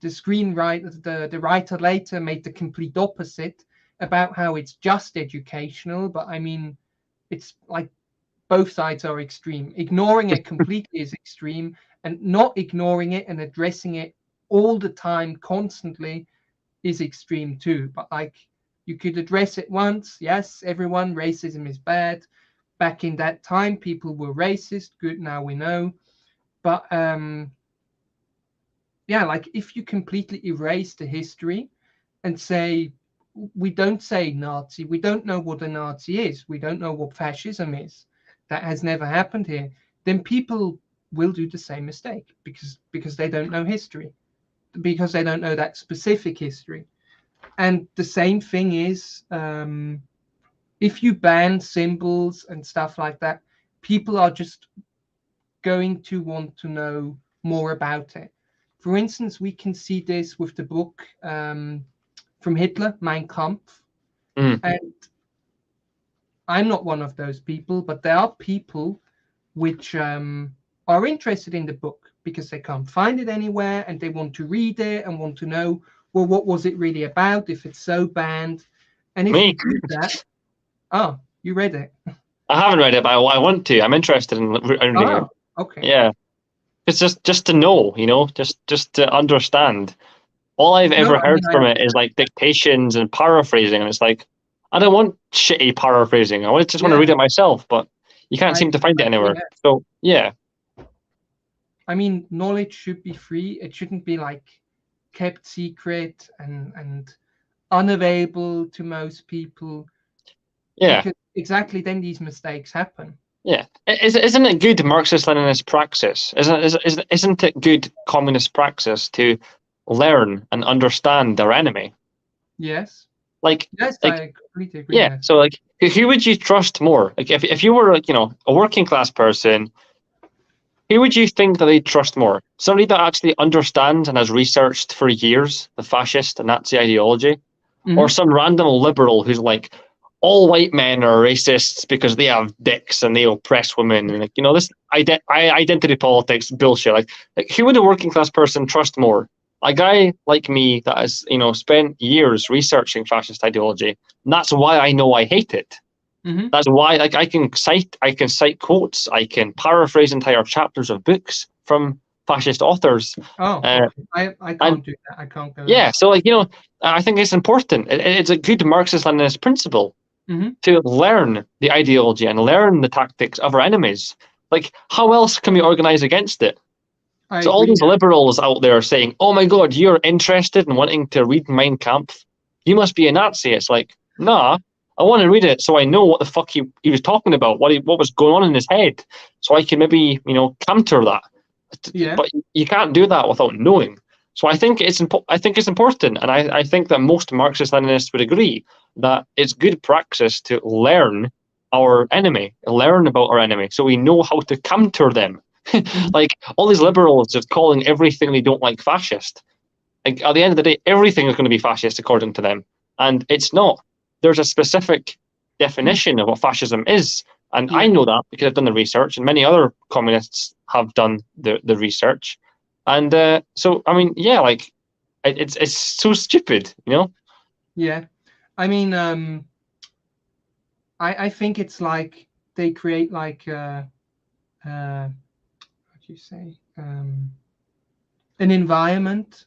screenwriter, the writer later made the complete opposite about how it's just educational, but I mean, it's like both sides are extreme. Ignoring it completely is extreme, and not ignoring it and addressing it all the time, constantly, is extreme too. But like, you could address it once. Yes, everyone, racism is bad. Back in that time, people were racist. Good, now we know. But yeah, like if you completely erase the history and say, we don't say Nazi, we don't know what a Nazi is, we don't know what fascism is, that has never happened here, then people will do the same mistake, because they don't know history, because they don't know that specific history. And the same thing is, if you ban symbols and stuff like that, people are just going to want to know more about it. For instance, we can see this with the book from Hitler, Mein Kampf. Mm. And I'm not one of those people, but there are people which are interested in the book because they can't find it anywhere, and they want to read it and want to know, well, what was it really about if it's so banned? And if you Me. do that, oh, you read it. I haven't read it, but I want to. I'm interested in reading it. Oh, okay. Yeah. It's just to know, just to understand. All I've No, ever I heard mean, I from it is like dictations and paraphrasing, and it's like, I don't want shitty paraphrasing. Just want to yeah, read it myself, but you can't I seem to find it agree. anywhere. So yeah, I mean, knowledge should be free. It shouldn't be like kept secret and unavailable to most people, yeah, because exactly then these mistakes happen. yeah. Isn't it good Marxist-Leninist praxis? Isn't it good communist praxis to learn and understand their enemy? Yes. Like, Yes, like I completely agree. yeah. Yes. So like, who would you trust more? Like, if you were like, a working class person, who would you think that they'd trust more? Somebody that actually understands and has researched for years the fascist and Nazi ideology, or Mm-hmm. some random liberal who's like, all white men are racists because they have dicks and they oppress women, and like, this identity politics bullshit. Like who would a working class person trust more? A guy like me that has spent years researching fascist ideology, and that's why I know I hate it. Mm-hmm. That's why, like, I can cite quotes, I can paraphrase entire chapters of books from fascist authors, Oh, uh, okay. I and can't do that. I can't go there. yeah, so like I think it's important. It's a good Marxist-Leninist principle Mm-hmm. to learn the ideology and learn the tactics of our enemies. Like, how else can we organize against it? I So all agree. these liberals out there saying, "Oh my God, you're interested in wanting to read Mein Kampf? You must be a Nazi." It's like, nah. I want to read it so I know what the fuck he was talking about, what was going on in his head, so I can maybe, counter that. Yeah. But you can't do that without knowing. So I think it's important, and I think that most Marxist-Leninists would agree that it's good practice to learn learn about our enemy, so we know how to counter them. Like all these liberals just calling everything they don't like fascist. Like at the end of the day, everything is going to be fascist according to them, and it's not. There's a specific definition of what fascism is, and I know that because I've done the research, and many other communists have done the research, and so I mean, yeah, like it's so stupid, Yeah, I mean, I think it's like they create like what do you say, an environment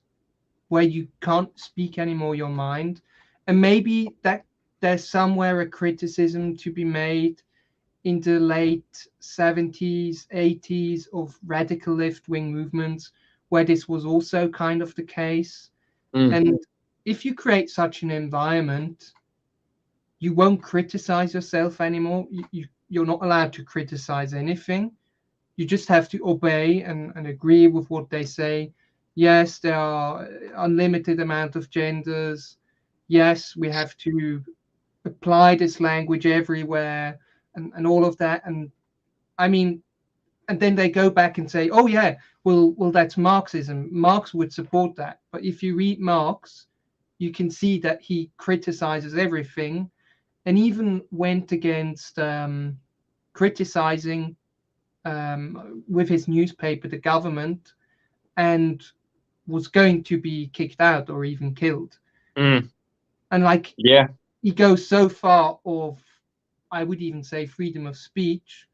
where you can't speak anymore your mind, and maybe that there's somewhere a criticism to be made in the late 70s, 80s of radical left-wing movements where this was also kind of the case. And if you create such an environment, you won't criticize yourself anymore. You're not allowed to criticize anything. You just have to obey and agree with what they say. Yes, there are unlimited amount of genders. Yes, we have to apply this language everywhere and all of that. And I mean, and then they go back and say, oh yeah, well that's Marxism. Marx would support that. But if you read Marx, you can see that he criticizes everything and even went against criticizing with his newspaper the government, and was going to be kicked out or even killed. And like, he goes so far of, I would even say, freedom of speech,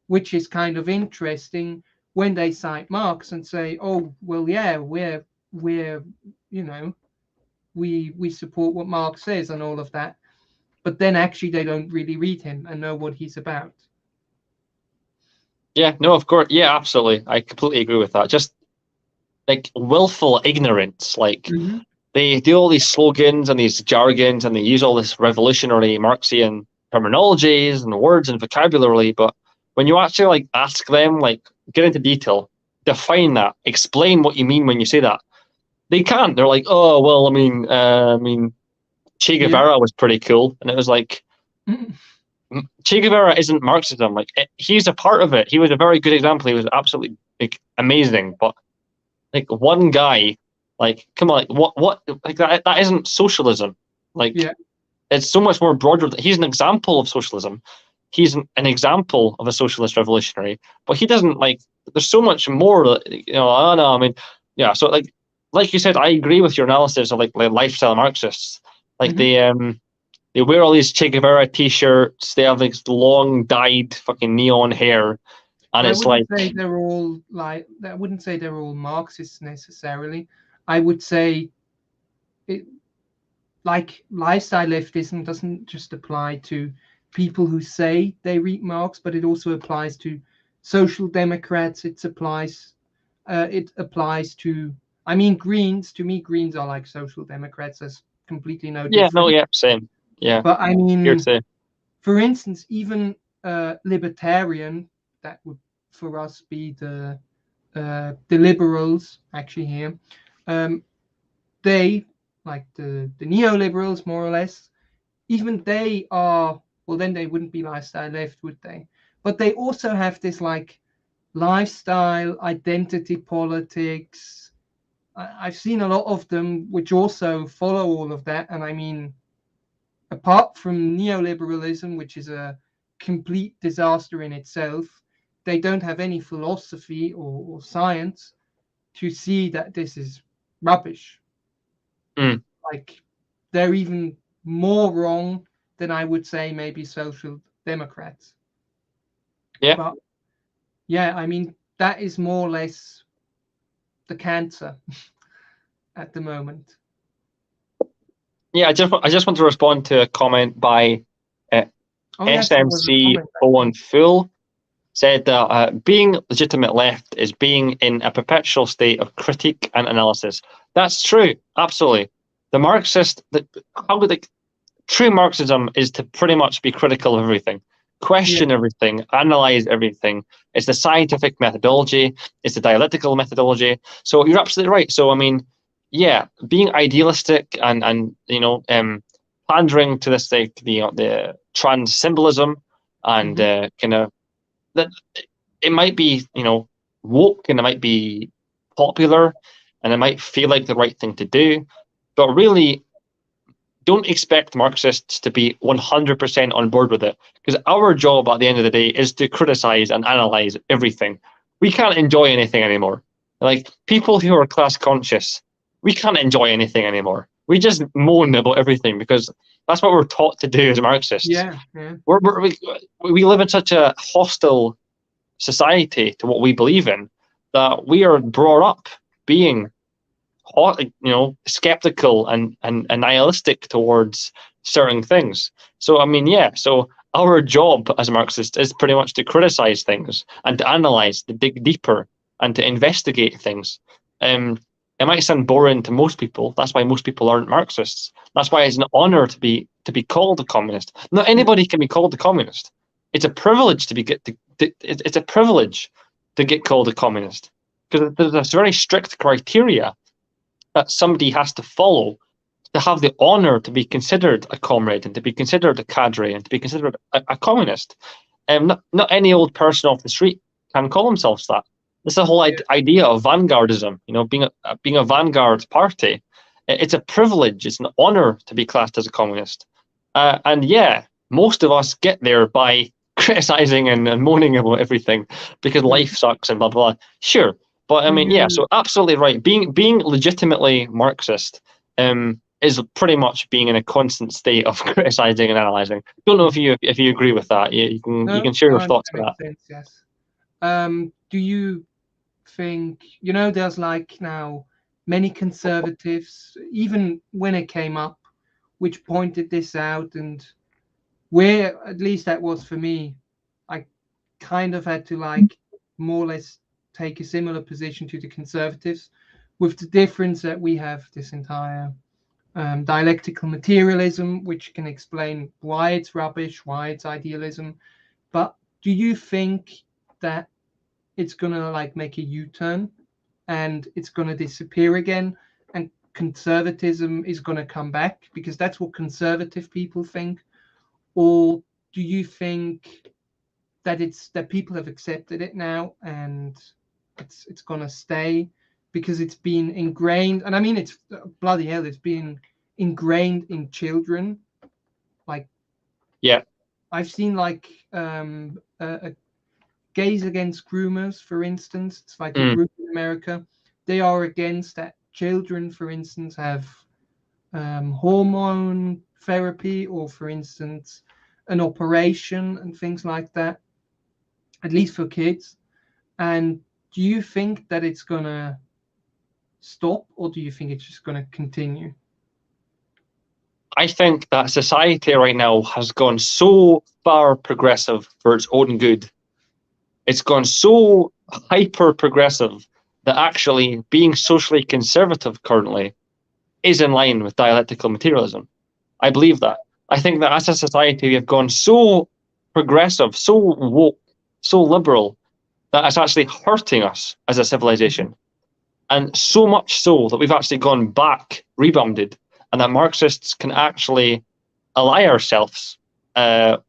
which is kind of interesting when they cite Marx and say, oh well, yeah, we're we support what Marx says and all of that, but then actually they don't really read him and know what he's about. Yeah, no, of course. Yeah, absolutely. I completely agree with that. Just like willful ignorance. Like they do all these slogans and these jargons and they use all this revolutionary Marxian terminologies and words and vocabulary. But when you actually like ask them, like get into detail, define that, explain what you mean when you say that, they can't. They're like, oh well, I mean, Che Guevara was pretty cool, and it was like. Che Guevara isn't Marxism. Like he's a part of it. He was a very good example. He was absolutely like amazing. But like one guy, like come on, like what like that isn't socialism. Like it's so much more broader. He's an example of socialism. He's an example of a socialist revolutionary. But he doesn't like. There's so much more. I don't know. I mean, yeah. So like you said, I agree with your analysis of like lifestyle Marxists. Like they wear all these Che Guevara t-shirts. They have like long dyed fucking neon hair, and it's like I wouldn't say they're all Marxists necessarily. I would say it, like lifestyle leftism doesn't just apply to people who say they read Marx, but it also applies to social democrats. It applies to, I mean, Greens. To me, Greens are like social democrats. There's completely no difference. no, same. Yeah. But I mean, for instance, even libertarian, that would for us be the liberals actually here. They, like the neoliberals more or less, even they are, well then they wouldn't be lifestyle left, would they? But they also have this like lifestyle identity politics. I've seen a lot of them which also follow all of that, and I mean, apart from neoliberalism, which is a complete disaster in itself, they don't have any philosophy or science to see that this is rubbish. Like they're even more wrong than I would say maybe social democrats. But yeah, I mean, that is more or less the cancer at the moment. Yeah, I just want to respond to a comment by SMC Owen Full. Said that being legitimate left is being in a perpetual state of critique and analysis. That's true, absolutely. The Marxist, how would true Marxism is to pretty much be critical of everything, question everything, analyze everything. It's the scientific methodology, it's the dialectical methodology. So you're absolutely right. So I mean, yeah, being idealistic and pandering to this like the trans symbolism and kind of that it might be woke and it might be popular and it might feel like the right thing to do, but really don't expect Marxists to be 100% on board with it, because our job at the end of the day is to criticize and analyze everything. We can't enjoy anything anymore. Like people who are class conscious, we can't enjoy anything anymore. We just moan about everything because that's what we're taught to do as Marxists. Yeah. We live in such a hostile society to what we believe in that we are brought up being skeptical and nihilistic towards certain things. So I mean, yeah. So our job as Marxists is pretty much to criticize things and to analyze, to dig deeper, and to investigate things. It might sound boring to most people. That's why most people aren't Marxists. That's why it's an honor to be called a communist. Not anybody can be called a communist. It's a privilege it's a privilege to get called a communist, because there's this very strict criteria that somebody has to follow to have the honor to be considered a comrade and to be considered a cadre and to be considered a communist. Not any old person off the street can call themselves that. This is the whole idea of vanguardism, being a vanguard party. It's a privilege, it's an honor to be classed as a communist. And yeah, most of us get there by criticizing and moaning about everything because life sucks and blah, blah, blah. Sure. But I mean, yeah, so absolutely right. Being legitimately Marxist is pretty much being in a constant state of criticizing and analyzing. Don't know if you agree with that. You can share your thoughts on that. Sense, yes. Do you think there's like now many conservatives, even when it came up, which pointed this out, and where at least that was for me, I kind of had to like more or less take a similar position to the conservatives, with the difference that we have this entire dialectical materialism, which can explain why it's rubbish, why it's idealism. But do you think that it's gonna like make a U-turn and it's gonna disappear again, and conservatism is gonna come back because that's what conservative people think? Or do you think that people have accepted it now and it's gonna stay because it's been ingrained? And I mean, it's bloody hell, it's been ingrained in children. Like, yeah, I've seen like Gays Against Groomers, for instance. It's like a group in America. They are against that children, for instance, have hormone therapy, or for instance an operation and things like that, at least for kids. And do you think that it's gonna stop, or do you think it's just gonna continue? I think that society right now has gone so far progressive for its own good. It's gone so hyper progressive that actually being socially conservative currently is in line with dialectical materialism. I believe that. I think that as a society we have gone so progressive, so woke, so liberal, that it's actually hurting us as a civilization. And so much so that we've actually gone back, rebounded, and that Marxists can actually ally ourselves or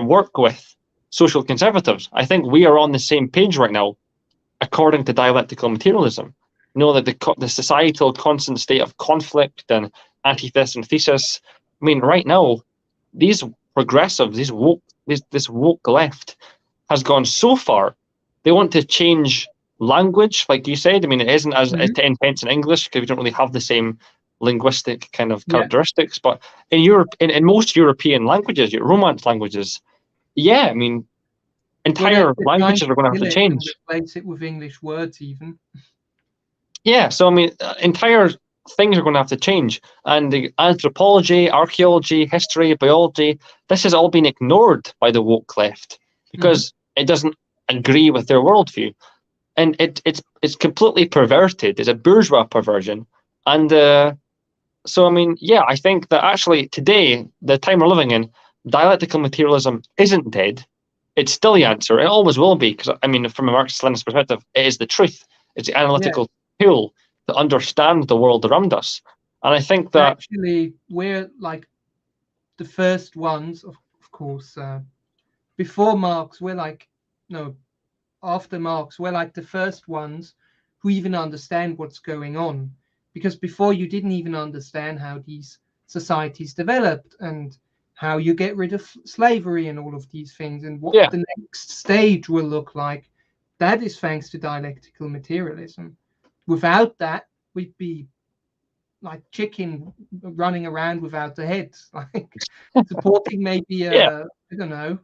work with social conservatives. I think we are on the same page right now, according to dialectical materialism. That the societal constant state of conflict and antithesis and thesis. I mean, right now, these progressives, this woke left, has gone so far. They want to change language, like you said. I mean, it isn't as intense in English because we don't really have the same linguistic kind of characteristics. But in Europe, in most European languages, Romance languages, I mean, entire languages are going to have to change. Replace it with English words, even. Yeah, so I mean, entire things are going to have to change. And the anthropology, archaeology, history, biology, this has all been ignored by the woke left because it doesn't agree with their worldview. And it's completely perverted. It's a bourgeois perversion. And So, I mean, yeah, I think that actually today, the time we're living in, dialectical materialism isn't dead. It's still the answer. It always will be, because, I mean, from a Marxist-Leninist perspective, it is the truth. It's the Yeah, analytical tool to understand the world around us. And I think that, actually, we're like the first ones, of course. Before Marx, we're like, no, after Marx, we're like the first ones who even understand what's going on. Because before, you didn't even understand how these societies developed and how you get rid of slavery and all of these things and what yeah, the next stage will look like. That is thanks to dialectical materialism. Without that, we'd be like chicken running around without the head, like supporting maybe yeah, I don't know,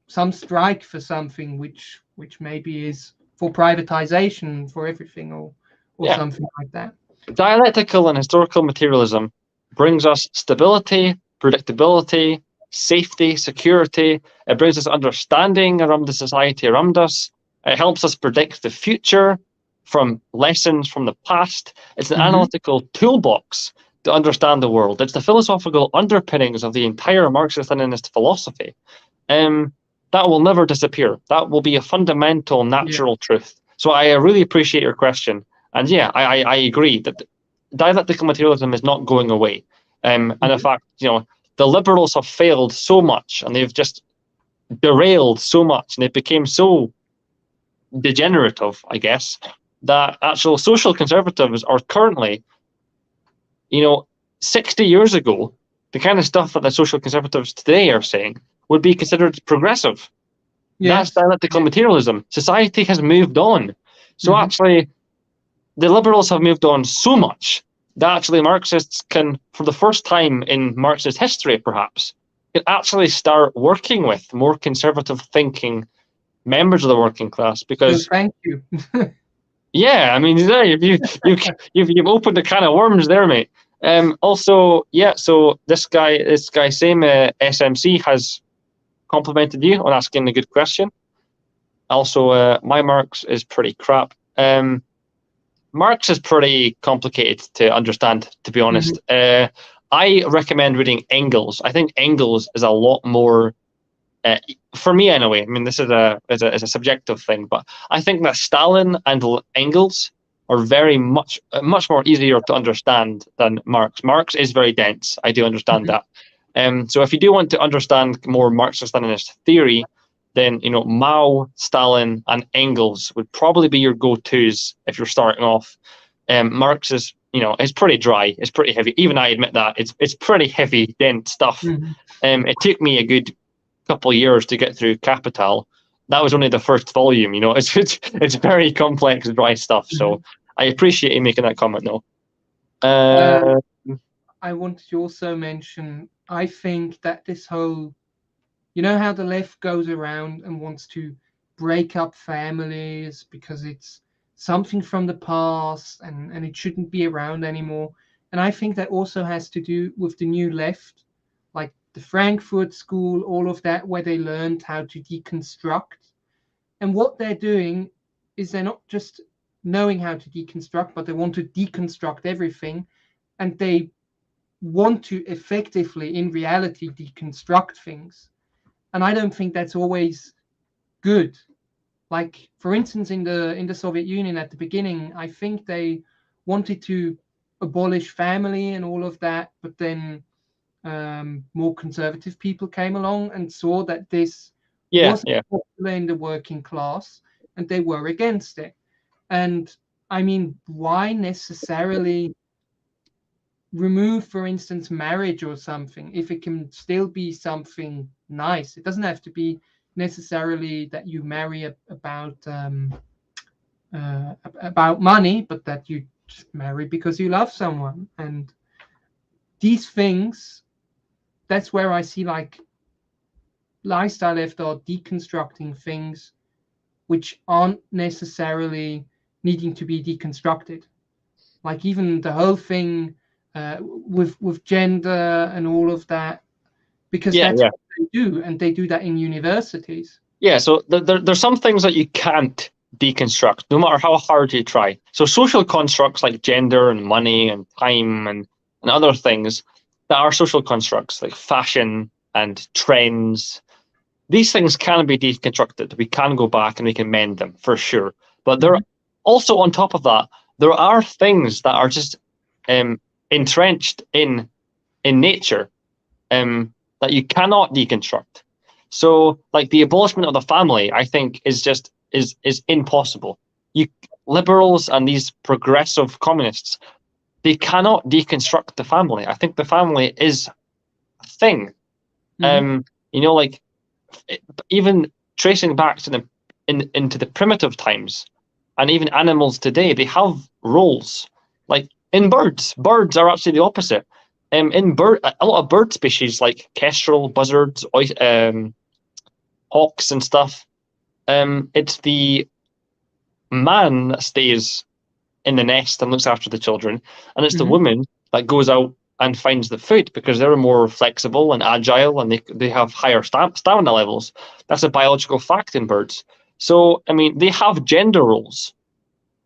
some strike for something which maybe is for privatization for everything or yeah. something like that. Dialectical and historical materialism brings us stability, predictability, safety, security. It brings us understanding around the society around us. It helps us predict the future from lessons from the past. It's an Mm-hmm. analytical toolbox to understand the world. It's the philosophical underpinnings of the entire Marxist-Leninist philosophy. That will never disappear. That will be a fundamental Yeah. natural truth. So I really appreciate your question. And yeah, I agree that dialectical materialism is not going away. And in Mhm. fact, the liberals have failed so much and they've just derailed so much and they became so degenerative, I guess, that actual social conservatives are currently, you know, 60 years ago, the kind of stuff that the social conservatives today are saying would be considered progressive. That's Yes. dialectical materialism. Society has moved on. So Mm-hmm. actually, the liberals have moved on so much that actually Marxists can, for the first time in Marxist history, perhaps, can actually start working with more conservative thinking members of the working class. So Because, thank you. yeah, I mean, you've opened a can of worms there, mate. Also, yeah. So this guy, same SMC, has complimented you on asking a good question. Also, my Marx is pretty crap. Marx is pretty complicated to understand, to be Hmm. honest. I recommend reading Engels. I think Engels is a lot more, for me anyway. I mean, this is a subjective thing, but I think that Stalin and Engels are very much more easier to understand than Marx. Marx is very dense. I do understand Hmm. that. So if you do want to understand more Marxist-Leninist theory, then Mao, Stalin, and Engels would probably be your go-tos if you're starting off. Marx is it's pretty dry, it's pretty heavy. Even I admit that it's pretty heavy, dense stuff. Hmm. It took me a good couple of years to get through Capital. That was only the first volume. It's very complex, dry stuff. Hmm. So I appreciate you making that comment, though. Uh, Uh, I wanted to also mention, I think that this whole, you know how the left goes around and wants to break up families because it's something from the past and it shouldn't be around anymore. And I think that also has to do with the new left, like the Frankfurt School, all of that, where they learned how to deconstruct. And what they're doing is they're not just knowing how to deconstruct, but they want to deconstruct everything. And they want to effectively, in reality, deconstruct things. And I don't think that's always good. Like, for instance, in the Soviet Union at the beginning, I think they wanted to abolish family and all of that, but then more conservative people came along and saw that this yeah, wasn't yeah, popular in the working class, and they were against it. And I mean, why necessarily remove, for instance, marriage or something if it can still be something nice? It doesn't have to be necessarily that you marry about money, but that you just marry because you love someone. And these things, that's where I see like lifestyle left are deconstructing things which aren't necessarily needing to be deconstructed. Like even the whole thing with gender and all of that, because yeah, that's yeah. what they do, and they do that in universities. Yeah, so there's some things that you can't deconstruct, no matter how hard you try. So social constructs like gender and money and time and other things that are social constructs like fashion and trends, these things can be deconstructed. We can go back and we can mend them for sure. But there also, on top of that, there are things that are just entrenched in nature that you cannot deconstruct. So, like the abolishment of the family, I think is impossible. You liberals and these progressive communists, they cannot deconstruct the family. I think the family is a thing. You know, like even tracing back to into the primitive times, and even animals today, they have roles. Like in birds, birds are actually the opposite. In a lot of bird species like kestrel, buzzards, hawks, and stuff. It's the man that stays in the nest and looks after the children, and it's the woman that goes out and finds the food because they're more flexible and agile and they have higher stamina levels. That's a biological fact in birds. So, I mean, they have gender roles.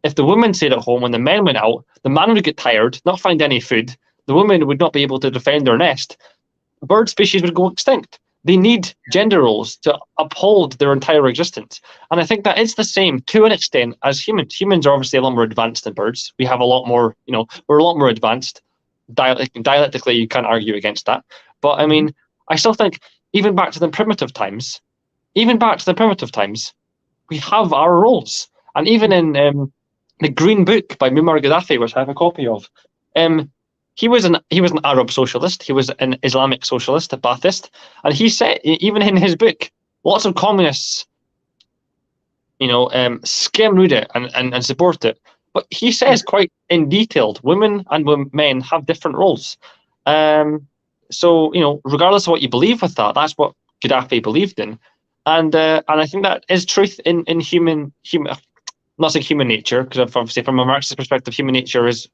If the women stayed at home and the men went out, the man would get tired, not find any food. The woman would not be able to defend their nest. Bird species would go extinct. They need gender roles to uphold their entire existence. And I think that it's the same to an extent as humans. Humans are obviously a lot more advanced than birds. We have a lot more, we're a lot more advanced. Dialectically, you can't argue against that. But I mean, I still think even back to the primitive times, we have our roles. And even in the Green Book by Muammar Gaddafi, which I have a copy of, he was an Arab socialist. He was an Islamic socialist, a Ba'athist, and he said even in his book, lots of communists, skim read it and support it. But he says quite in detailed, women and men have different roles. So regardless of what you believe with that, that's what Gaddafi believed in, and I think that is truth in human. Not saying human nature, because obviously from a Marxist perspective, human nature is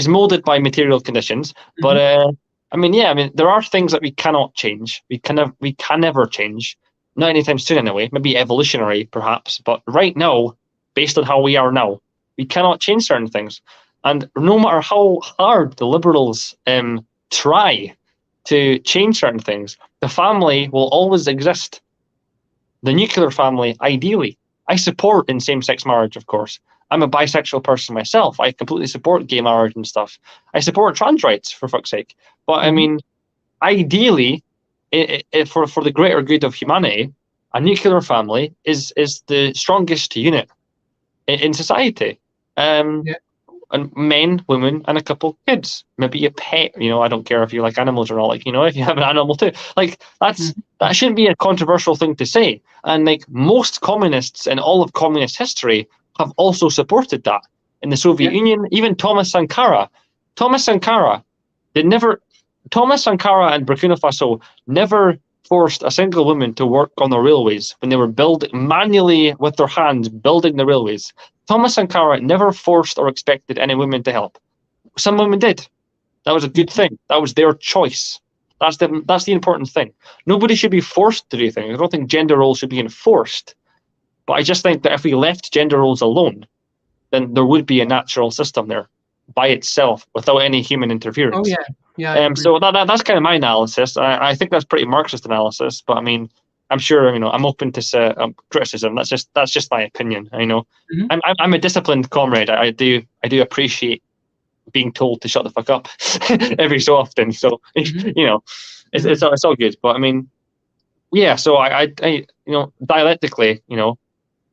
molded by material conditions. But there are things that we cannot change. We can never change. Not anytime soon, anyway. Maybe evolutionary, perhaps. But right now, based on how we are now, we cannot change certain things. And no matter how hard the liberals try to change certain things, the family will always exist. The nuclear family, ideally. I support in same-sex marriage, of course. I'm a bisexual person myself. I completely support gay marriage and stuff. I support trans rights, for fuck's sake. But I mean, ideally, for the greater good of humanity, a nuclear family is the strongest unit in society. And men, women, and a couple kids. Maybe a pet. I don't care if you like animals or not. Like, if you have an animal too. Like, that shouldn't be a controversial thing to say. And like most communists in all of communist history have also supported that. In the Soviet Union, even Thomas Sankara and Burkina Faso never forced a single woman to work on the railways when they were manually with their hands building the railways. Thomas Sankara never forced or expected any women to help. Some women did. That was a good thing. That was their choice. That's the important thing. Nobody should be forced to do things. I don't think gender roles should be enforced. But I just think that if we left gender roles alone, then there would be a natural system there by itself without any human interference. Oh yeah. So that's kind of my analysis. I think that's pretty Marxist analysis. But I mean, I'm sure I'm open to criticism. That's just my opinion. I know. I'm a disciplined comrade. I do appreciate being told to shut the fuck up every so often. So it's all good. But I mean, yeah. So I dialectically,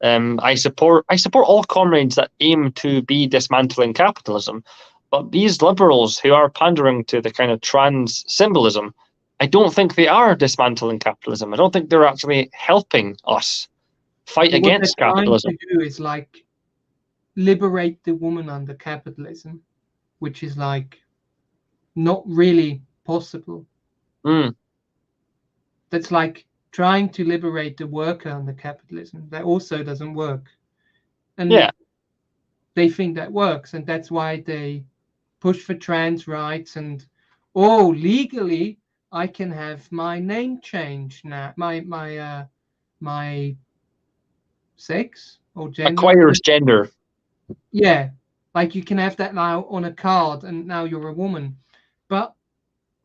I support all comrades that aim to be dismantling capitalism. But these liberals who are pandering to the kind of trans symbolism, I don't think they are dismantling capitalism. I don't think they're actually helping us fight against capitalism. What they're trying to do is like liberate the woman under capitalism, which is like not really possible. That's like trying to liberate the worker under capitalism. That also doesn't work. And they think that works, and that's why they push for trans rights and legally I can have my name changed now. My sex or gender. Acquires gender. Yeah, like you can have that now on a card, and now you're a woman. But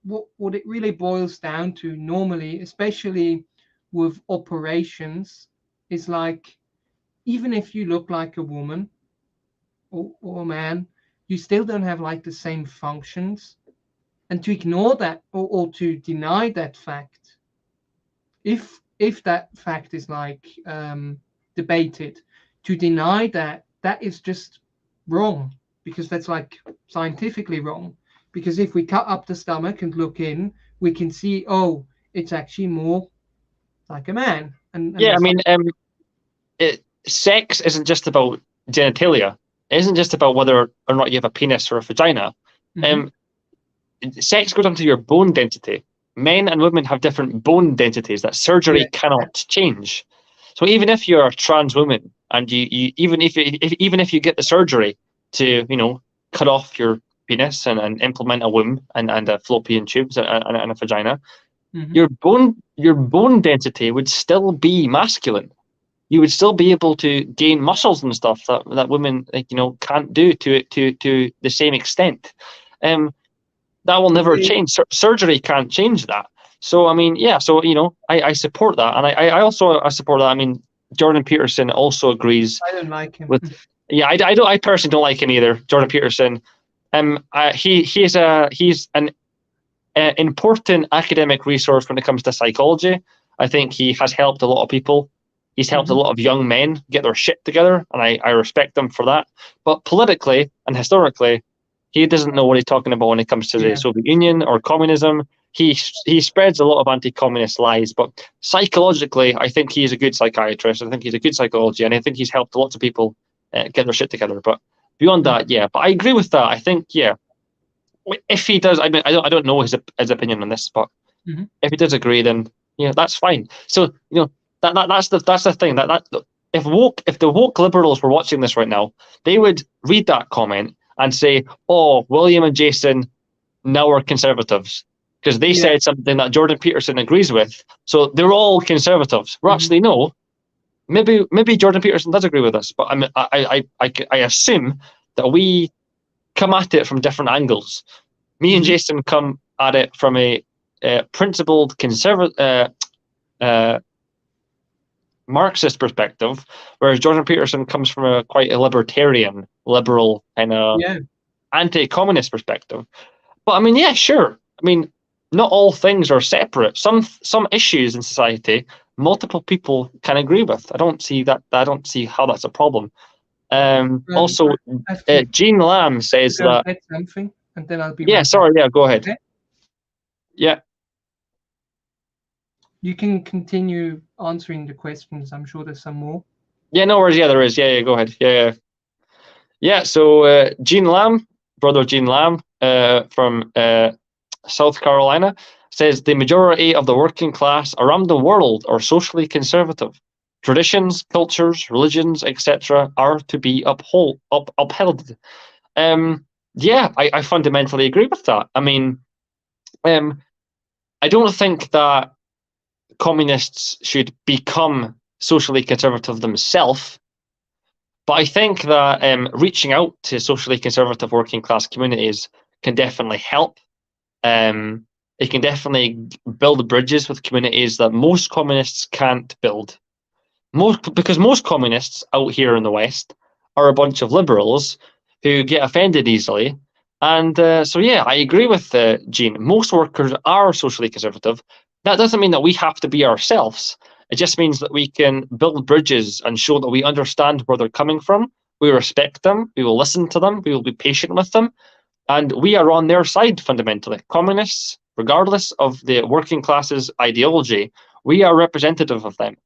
what it really boils down to normally, especially with operations, is like even if you look like a woman or a man, you still don't have like the same functions. And to ignore that or to deny that fact, if that fact is like debated, to deny that, that is just wrong, because that's like scientifically wrong. Because if we cut up the stomach and look in, we can see, oh, it's actually more like a man. And Yeah, I that's mean, sex isn't just about genitalia. It isn't just about whether or not you have a penis or a vagina. Mhm. Sex goes into your bone density. Men and women have different bone densities that surgery Yeah, cannot change. So even if you're a trans woman and you even if you get the surgery to cut off your penis and implement a womb and a fallopian tubes and a vagina, mhm. your bone density would still be masculine. You would still be able to gain muscles and stuff that women can't do to the same extent. Um, that will never change. Surgery can't change that. So I mean, yeah. So I support that, and I support that. I mean, Jordan Peterson also agrees I don't like him. with. Yeah, I don't. I personally don't like him either. Jordan Peterson. He's an important academic resource when it comes to psychology. I think he has helped a lot of people. He's helped a Mhm. lot of young men get their shit together, and I respect him for that. But politically and historically, he doesn't know what he's talking about when it comes to the Yeah. Soviet Union or communism. He spreads a lot of anti-communist lies, but psychologically, I think he's a good psychiatrist. I think he's a good psychology, and I think he's helped lots of people get their shit together. But beyond Mhm. that, yeah. But I agree with that. I think, yeah, if he does, I mean, I don't know his opinion on this, but Mhm. if he does agree, then yeah, that's fine. So that's the thing that if the woke liberals were watching this right now, they would read that comment and say, "Oh, William and Jason now are conservatives." Because they Yeah. said something that Jordan Peterson agrees with, so they're all conservatives. Well, Mhm. actually, no. Maybe Jordan Peterson does agree with us, but I assume that we come at it from different angles. Me and Mhm. Jason come at it from a principled conservative Marxist perspective, whereas Jordan Peterson comes from quite a libertarian, liberal, kind of Yeah. anti-communist perspective. But I mean, yeah, sure. I mean, not all things are separate. Some issues in society, multiple people can agree with. I don't see that. I don't see how that's a problem. Also, I have to Jean Lamb says go that. get something, and then I'll be Yeah, right back. sorry. Yeah, go ahead. Okay? Yeah. You can continue answering the questions. I'm sure there's some more. Yeah, no worries. Yeah, there is. Yeah, go ahead. Yeah. Yeah, so Gene Lamb, brother Gene Lamb from South Carolina, says the majority of the working class around the world are socially conservative. Traditions, cultures, religions, etc., are to be upheld. Yeah, I fundamentally agree with that. I mean, I don't think that communists should become socially conservative themselves. But I think that reaching out to socially conservative working class communities can definitely help. It can definitely build bridges with communities that most communists can't build. Because most communists out here in the West are a bunch of liberals who get offended easily. And so, yeah, I agree with Gene. Most workers are socially conservative. That doesn't mean that we have to be ourselves. It just means that we can build bridges and show that we understand where they're coming from. We respect them. We will listen to them. We will be patient with them. And we are on their side fundamentally. Communists, regardless of the working class's ideology, we are representative of them.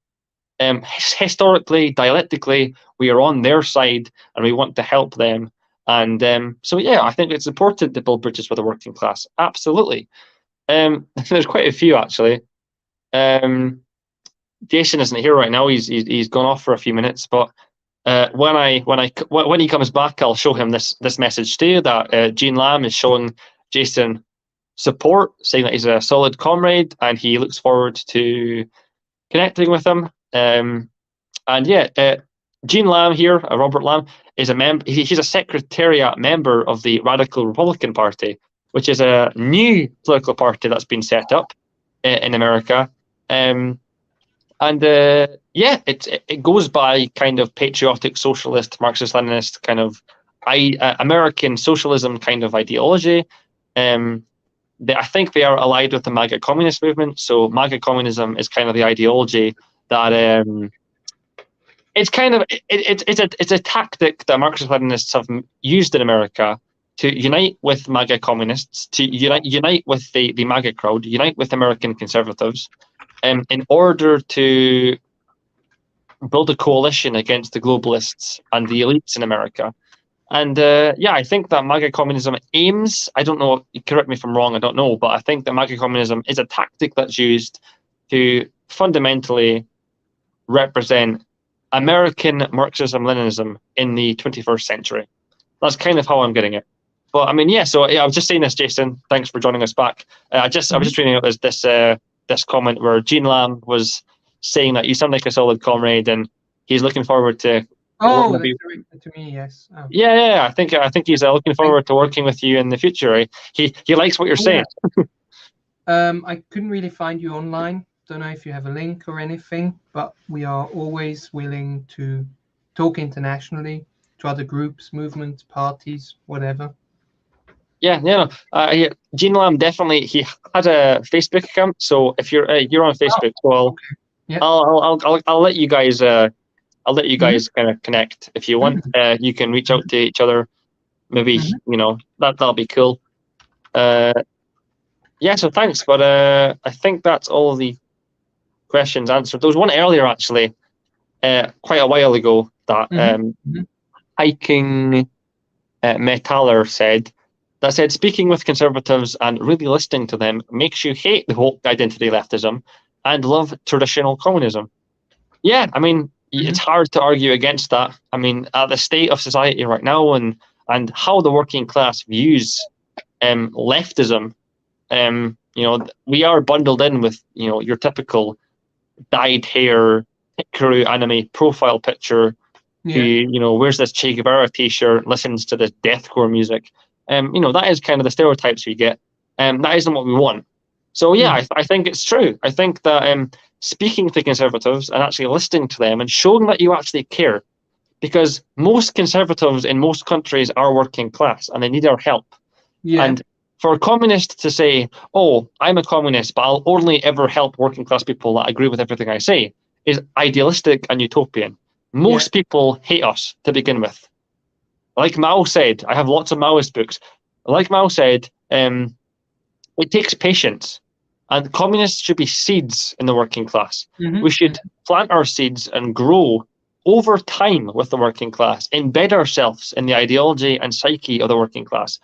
Historically, dialectically, we are on their side and we want to help them. And so, yeah, I think it's important to build bridges with the working class. Absolutely. There's quite a few, actually. Jason isn't here right now. He's gone off for a few minutes, but when he comes back, I'll show him this message too that Gene Lamb is showing Jason support, saying that he's a solid comrade and he looks forward to connecting with him. And yeah, Gene Lamb here, Robert Lamb, is a member. He's a secretariat member of the Radical Republican Party, which is a new political party that's been set up in America. And yeah, it goes by kind of patriotic socialist, Marxist-Leninist kind of American socialism kind of ideology. I think they are allied with the MAGA communist movement. So MAGA communism is kind of the ideology that it's kind of it's a tactic that Marxist-Leninists have used in America to unite with MAGA communists, to unite with the MAGA crowd, unite with American conservatives, in order to build a coalition against the globalists and the elites in America. And yeah, I think that MAGA communism aims, I don't know, correct me if I'm wrong, I don't know, but I think that MAGA communism is a tactic that's used to fundamentally represent American Marxism-Leninism in the 21st century. That's kind of how I'm getting it. But I mean, yeah, so yeah, I was just saying this, Jason, thanks for joining us back. I was just reading out this comment where Gene Lamb was saying that you sound like a solid comrade and he's looking forward to... Oh, that's directed to me, yes. Oh. Yeah, I think he's looking forward to working with you in the future. He likes what you're saying. I couldn't really find you online. Don't know if you have a link or anything, but we are always willing to talk internationally to other groups, movements, parties, whatever. Yeah. Gene Lamb definitely. He had a Facebook account, so if you're on Facebook, I'll let you guys. I'll let you guys kind of connect if you want. You can reach out to each other. Maybe that'll be cool. Yeah. So thanks, but I think that's all of the questions answered. There was one earlier actually, quite a while ago that Hiking Metaller said. That said, speaking with conservatives and really listening to them makes you hate the whole identity leftism and love traditional communism. Yeah, I mean, it's hard to argue against that. I mean, at the state of society right now and how the working class views leftism, we are bundled in with, your typical dyed hair, Hikaru anime profile picture who, wears this Che Guevara t-shirt, listens to this deathcore music. That is kind of the stereotypes we get. That isn't what we want. So yeah, I think it's true. I think that speaking to conservatives and actually listening to them and showing that you actually care, because most conservatives in most countries are working class and they need our help. Yeah. And for a communist to say, "Oh, I'm a communist, but I'll only ever help working class people that agree with everything I say," is idealistic and utopian. Most people hate us to begin with. Like Mao said, I have lots of Maoist books. Like Mao said, it takes patience. And communists should be seeds in the working class. We should plant our seeds and grow over time with the working class, embed ourselves in the ideology and psyche of the working class.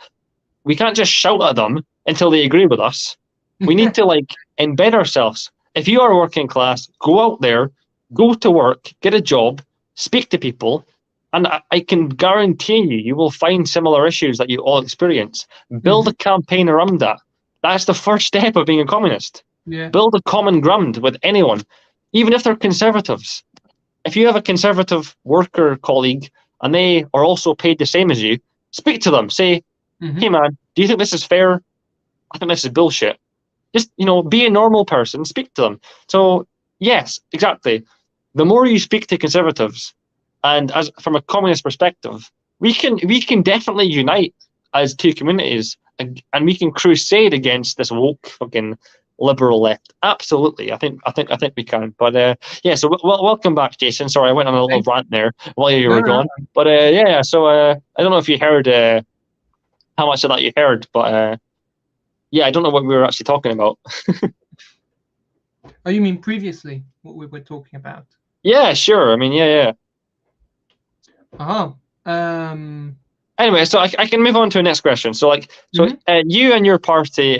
We can't just shout at them until they agree with us. We need to embed ourselves. If you are working class, go out there, go to work, get a job, speak to people, and I can guarantee you will find similar issues that you all experience. Build a campaign around that. That's the first step of being a communist. Yeah. Build a common ground with anyone, even if they're conservatives. If you have a conservative worker colleague and they are also paid the same as you, speak to them. Say, "Hey man, do you think this is fair? I think this is bullshit." Just, be a normal person, speak to them. So yes, exactly. The more you speak to conservatives, and as from a communist perspective, we can definitely unite as two communities, and we can crusade against this woke fucking liberal left. Absolutely, I think we can. But yeah, so welcome back, Jason. Sorry, I went on a little rant there while you were gone. But yeah, so I don't know if you heard how much of that you heard, but yeah, I don't know what we were actually talking about. Oh, you mean previously what we were talking about? Yeah, sure. I mean, yeah. Anyway, so I can move on to the next question. So, you and your party,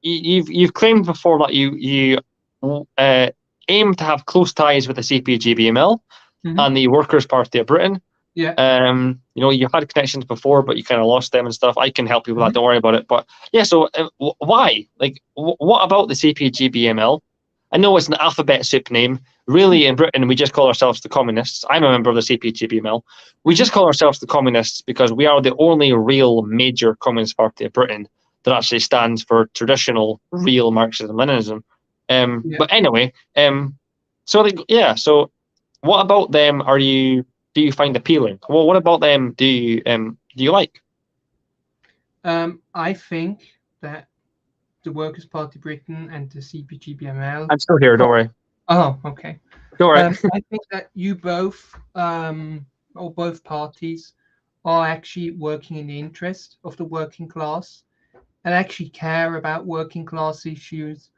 you've claimed before that you aim to have close ties with the CPGBML and the Workers' Party of Britain. Yeah. You had connections before, but you kind of lost them and stuff. I can help you with that. Don't worry about it. But yeah, so why? What about the CPGBML? I know it's an alphabet soup name. Really, in Britain, we just call ourselves the communists. I'm a member of the CPGB-ML. We just call ourselves the communists because we are the only real major communist party of Britain that actually stands for traditional, real Marxism-Leninism. Yeah. But anyway, so what about them do you find appealing? Well, what about them do you like? I think that the Workers' Party Britain and the CPGBML. I'm still here, don't worry. Oh, okay. Don't worry. I think that you both, or both parties, are actually working in the interest of the working class and actually care about working class issues.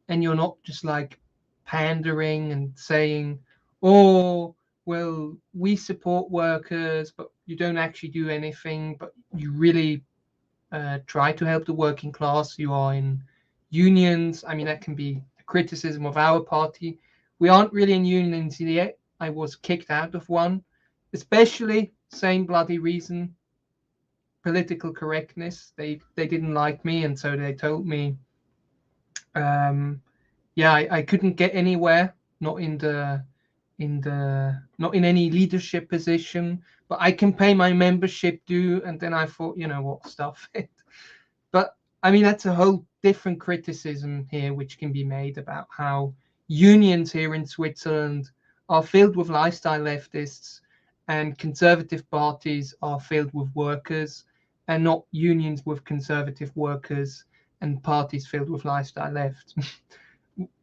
And you're not just like pandering and saying, oh, well, we support workers, but you don't actually do anything, but you really try to help the working class. You are in unions. I mean, that can be a criticism of our party. We aren't really in unions yet. I was kicked out of one, especially same bloody reason, political correctness. They didn't like me, and so they told me, yeah, I couldn't get anywhere, not in not in any leadership position, but I can pay my membership due. And then I thought, you know what, stuff it. But I mean, that's a whole different criticism here, which can be made about how unions here in Switzerland are filled with lifestyle leftists and conservative parties are filled with workers, and not unions with conservative workers and parties filled with lifestyle left,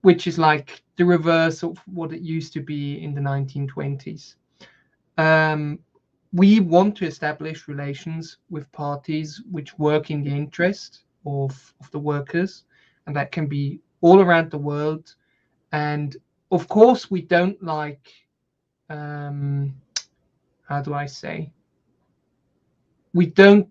which is like the reverse of what it used to be in the 1920s. We want to establish relations with parties which work in the interest of the workers, and that can be all around the world. And of course, we don't like, how do I say, we don't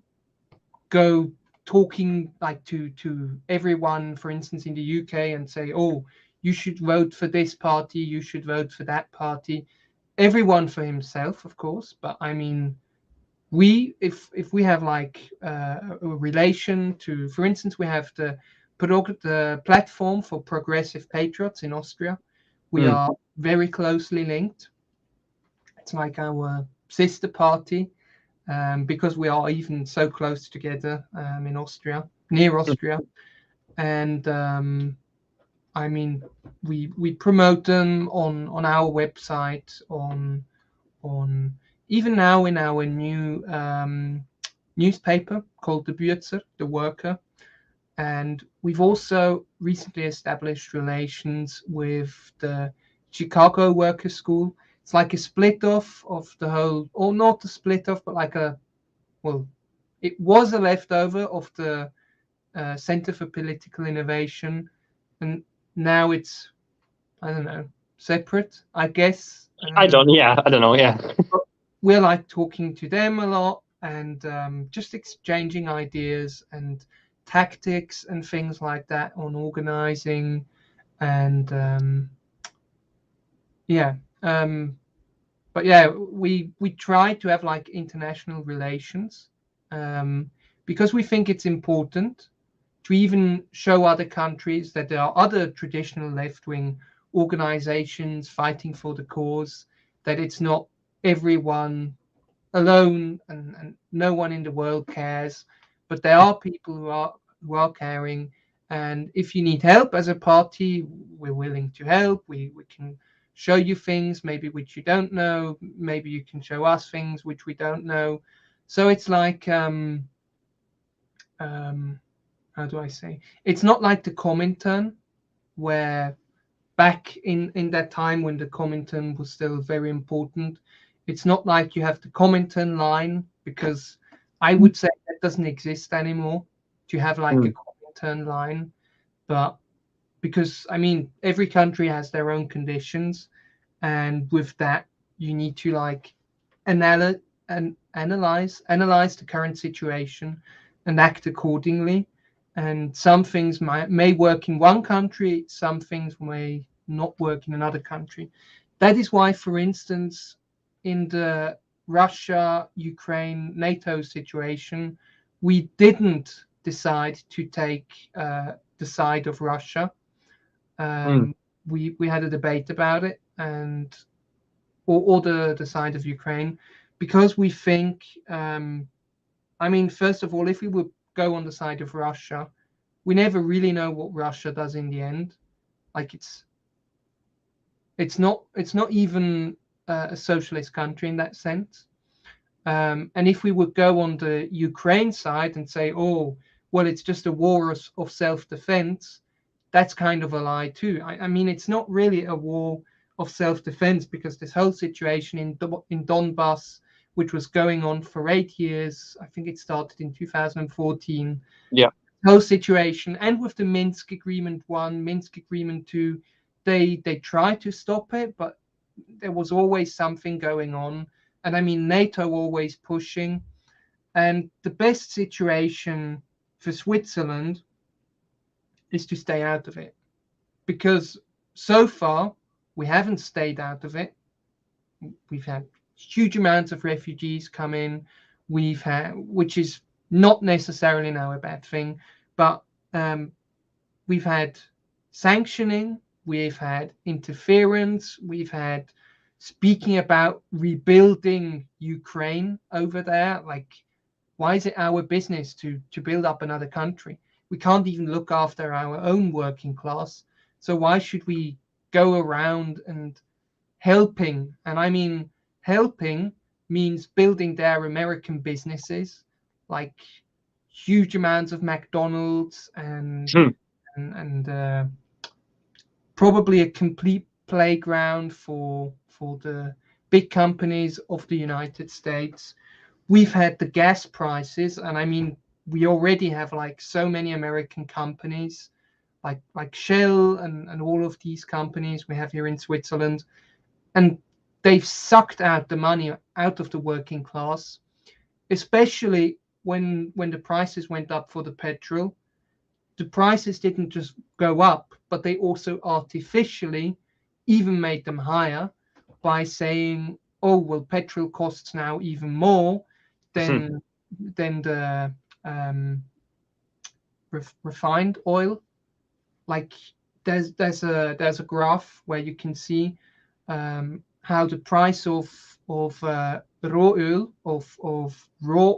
go talking like to everyone, for instance, in the UK and say, oh, you should vote for this party, you should vote for that party. Everyone for himself, of course, but I mean, if we have like a relation to, for instance, we have the platform for progressive patriots in Austria. We are very closely linked. It's like our sister party, because we are even so close together, in Austria, near Austria. And I mean, we promote them on our website, on even now in our new newspaper called the Bürzer, the Worker. And we've also recently established relations with the Chicago Workers' School. It's like a split off of the whole, or not a split off, but like well, it was a leftover of the Center for Political Innovation, and now it's, I don't know, separate, I guess. I don't know, yeah. We're like talking to them a lot, and just exchanging ideas and tactics and things like that on organizing. And yeah, but yeah, we try to have like international relations, because we think it's important to even show other countries that there are other traditional left-wing organizations fighting for the cause, that it's not everyone alone, and no one in the world cares, but there are people who are caring. And if you need help as a party, we're willing to help. We can show you things maybe which you don't know, maybe you can show us things which we don't know. So it's like, how do I say, it's not like the Comintern, where back in that time when the Comintern was still very important, it's not like you have the Comintern line, because I would say that doesn't exist anymore, to have like a Comintern line. But because, I mean, every country has their own conditions, and with that you need to like analyze the current situation and act accordingly. And some things may work in one country, some things may not work in another country. That is why, for instance, in the Russia, Ukraine, NATO situation, we didn't decide to take the side of Russia. We had a debate about it, and or the side of Ukraine, because we think, I mean, first of all, if we would go on the side of Russia, we never really know what Russia does in the end. Like it's not even a socialist country in that sense. And if we would go on the Ukraine side and say, oh, well, it's just a war of self-defense, that's kind of a lie too. I mean, it's not really a war of self-defense, because this whole situation in Donbass, which was going on for 8 years, I think it started in 2014. Yeah. Whole situation, and with the Minsk Agreement 1, Minsk Agreement 2, they tried to stop it, but there was always something going on. And I mean, NATO always pushing. And the best situation for Switzerland is to stay out of it, because so far we haven't stayed out of it. We've had huge amounts of refugees come in. We've had, which is not necessarily now a bad thing, but we've had sanctioning, we've had interference, we've had speaking about rebuilding Ukraine over there. Like, why is it our business to build up another country? We can't even look after our own working class. So why should we go around and helping? And I mean, helping means building their American businesses, like huge amounts of McDonald's and probably a complete playground for the big companies of the United States. We've had the gas prices, and I mean, we already have like so many American companies, like Shell and all of these companies we have here in Switzerland, and they've sucked out the money out of the working class, especially when the prices went up for the petrol. The prices didn't just go up, but they also artificially even made them higher by saying, oh, well, petrol costs now even more than the refined oil. Like, there's a graph where you can see how the price of raw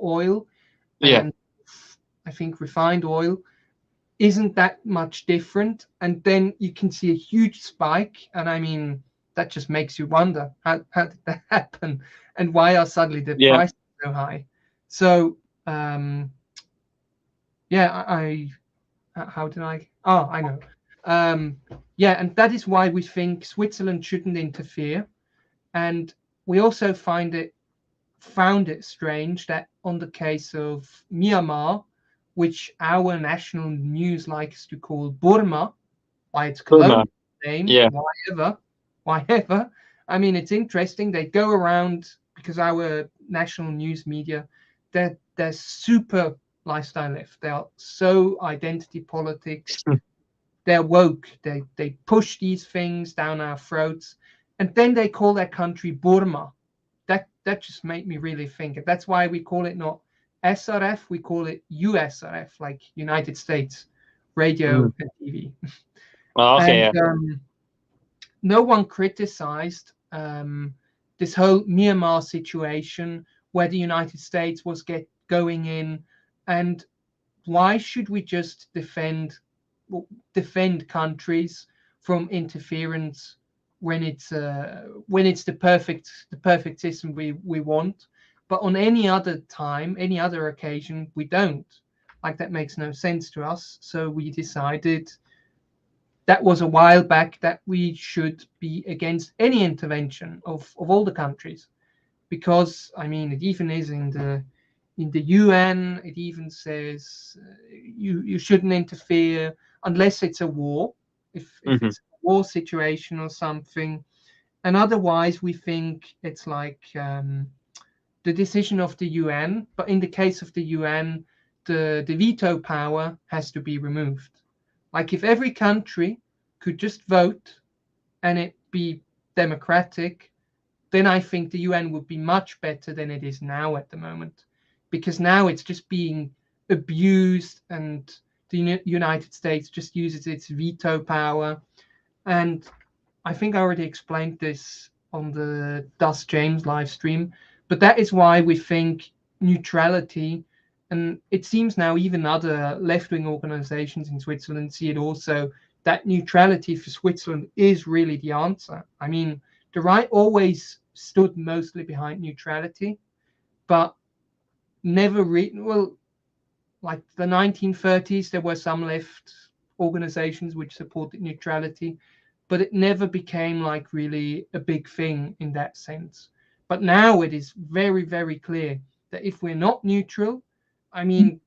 oil and I think refined oil isn't that much different, and then you can see a huge spike, and I mean, that just makes you wonder, how did that happen, and why are suddenly the prices so high? So how did I know. And that is why we think Switzerland shouldn't interfere. And we also found it strange that on the case of Myanmar, which our national news likes to call Burma, by its colonial name, whatever. I mean, it's interesting. They go around, because our national news media, they're super lifestyle left. They are so identity politics. They're woke. They push these things down our throats, and then they call their country Burma. That just made me really think. That's why we call it not SRF, we call it USRF, like United States Radio and TV. No one criticized this whole Myanmar situation, where the United States was going in, and why should we just defend countries from interference when it's the perfect system we want, but on any other time, any other occasion, we don't. Like, that makes no sense to us. So we decided, that was a while back, that we should be against any intervention of all the countries, because I mean, it even is in the UN. It even says you shouldn't interfere unless it's a war, if it's a war situation or something. And otherwise, we think it's like the decision of the UN. But in the case of the UN, the veto power has to be removed. Like, if every country could just vote and it be democratic, then I think the UN would be much better than it is now at the moment. Because now it's just being abused, and the United States just uses its veto power. And I think I already explained this on the Dust James live stream, but that is why we think neutrality, and it seems now even other left-wing organizations in Switzerland see it also, that neutrality for Switzerland is really the answer. I mean, the right always stood mostly behind neutrality, but never well, like the 1930s, there were some left organizations which supported neutrality, but it never became like really a big thing in that sense. But now it is very, very clear that if we're not neutral, I mean,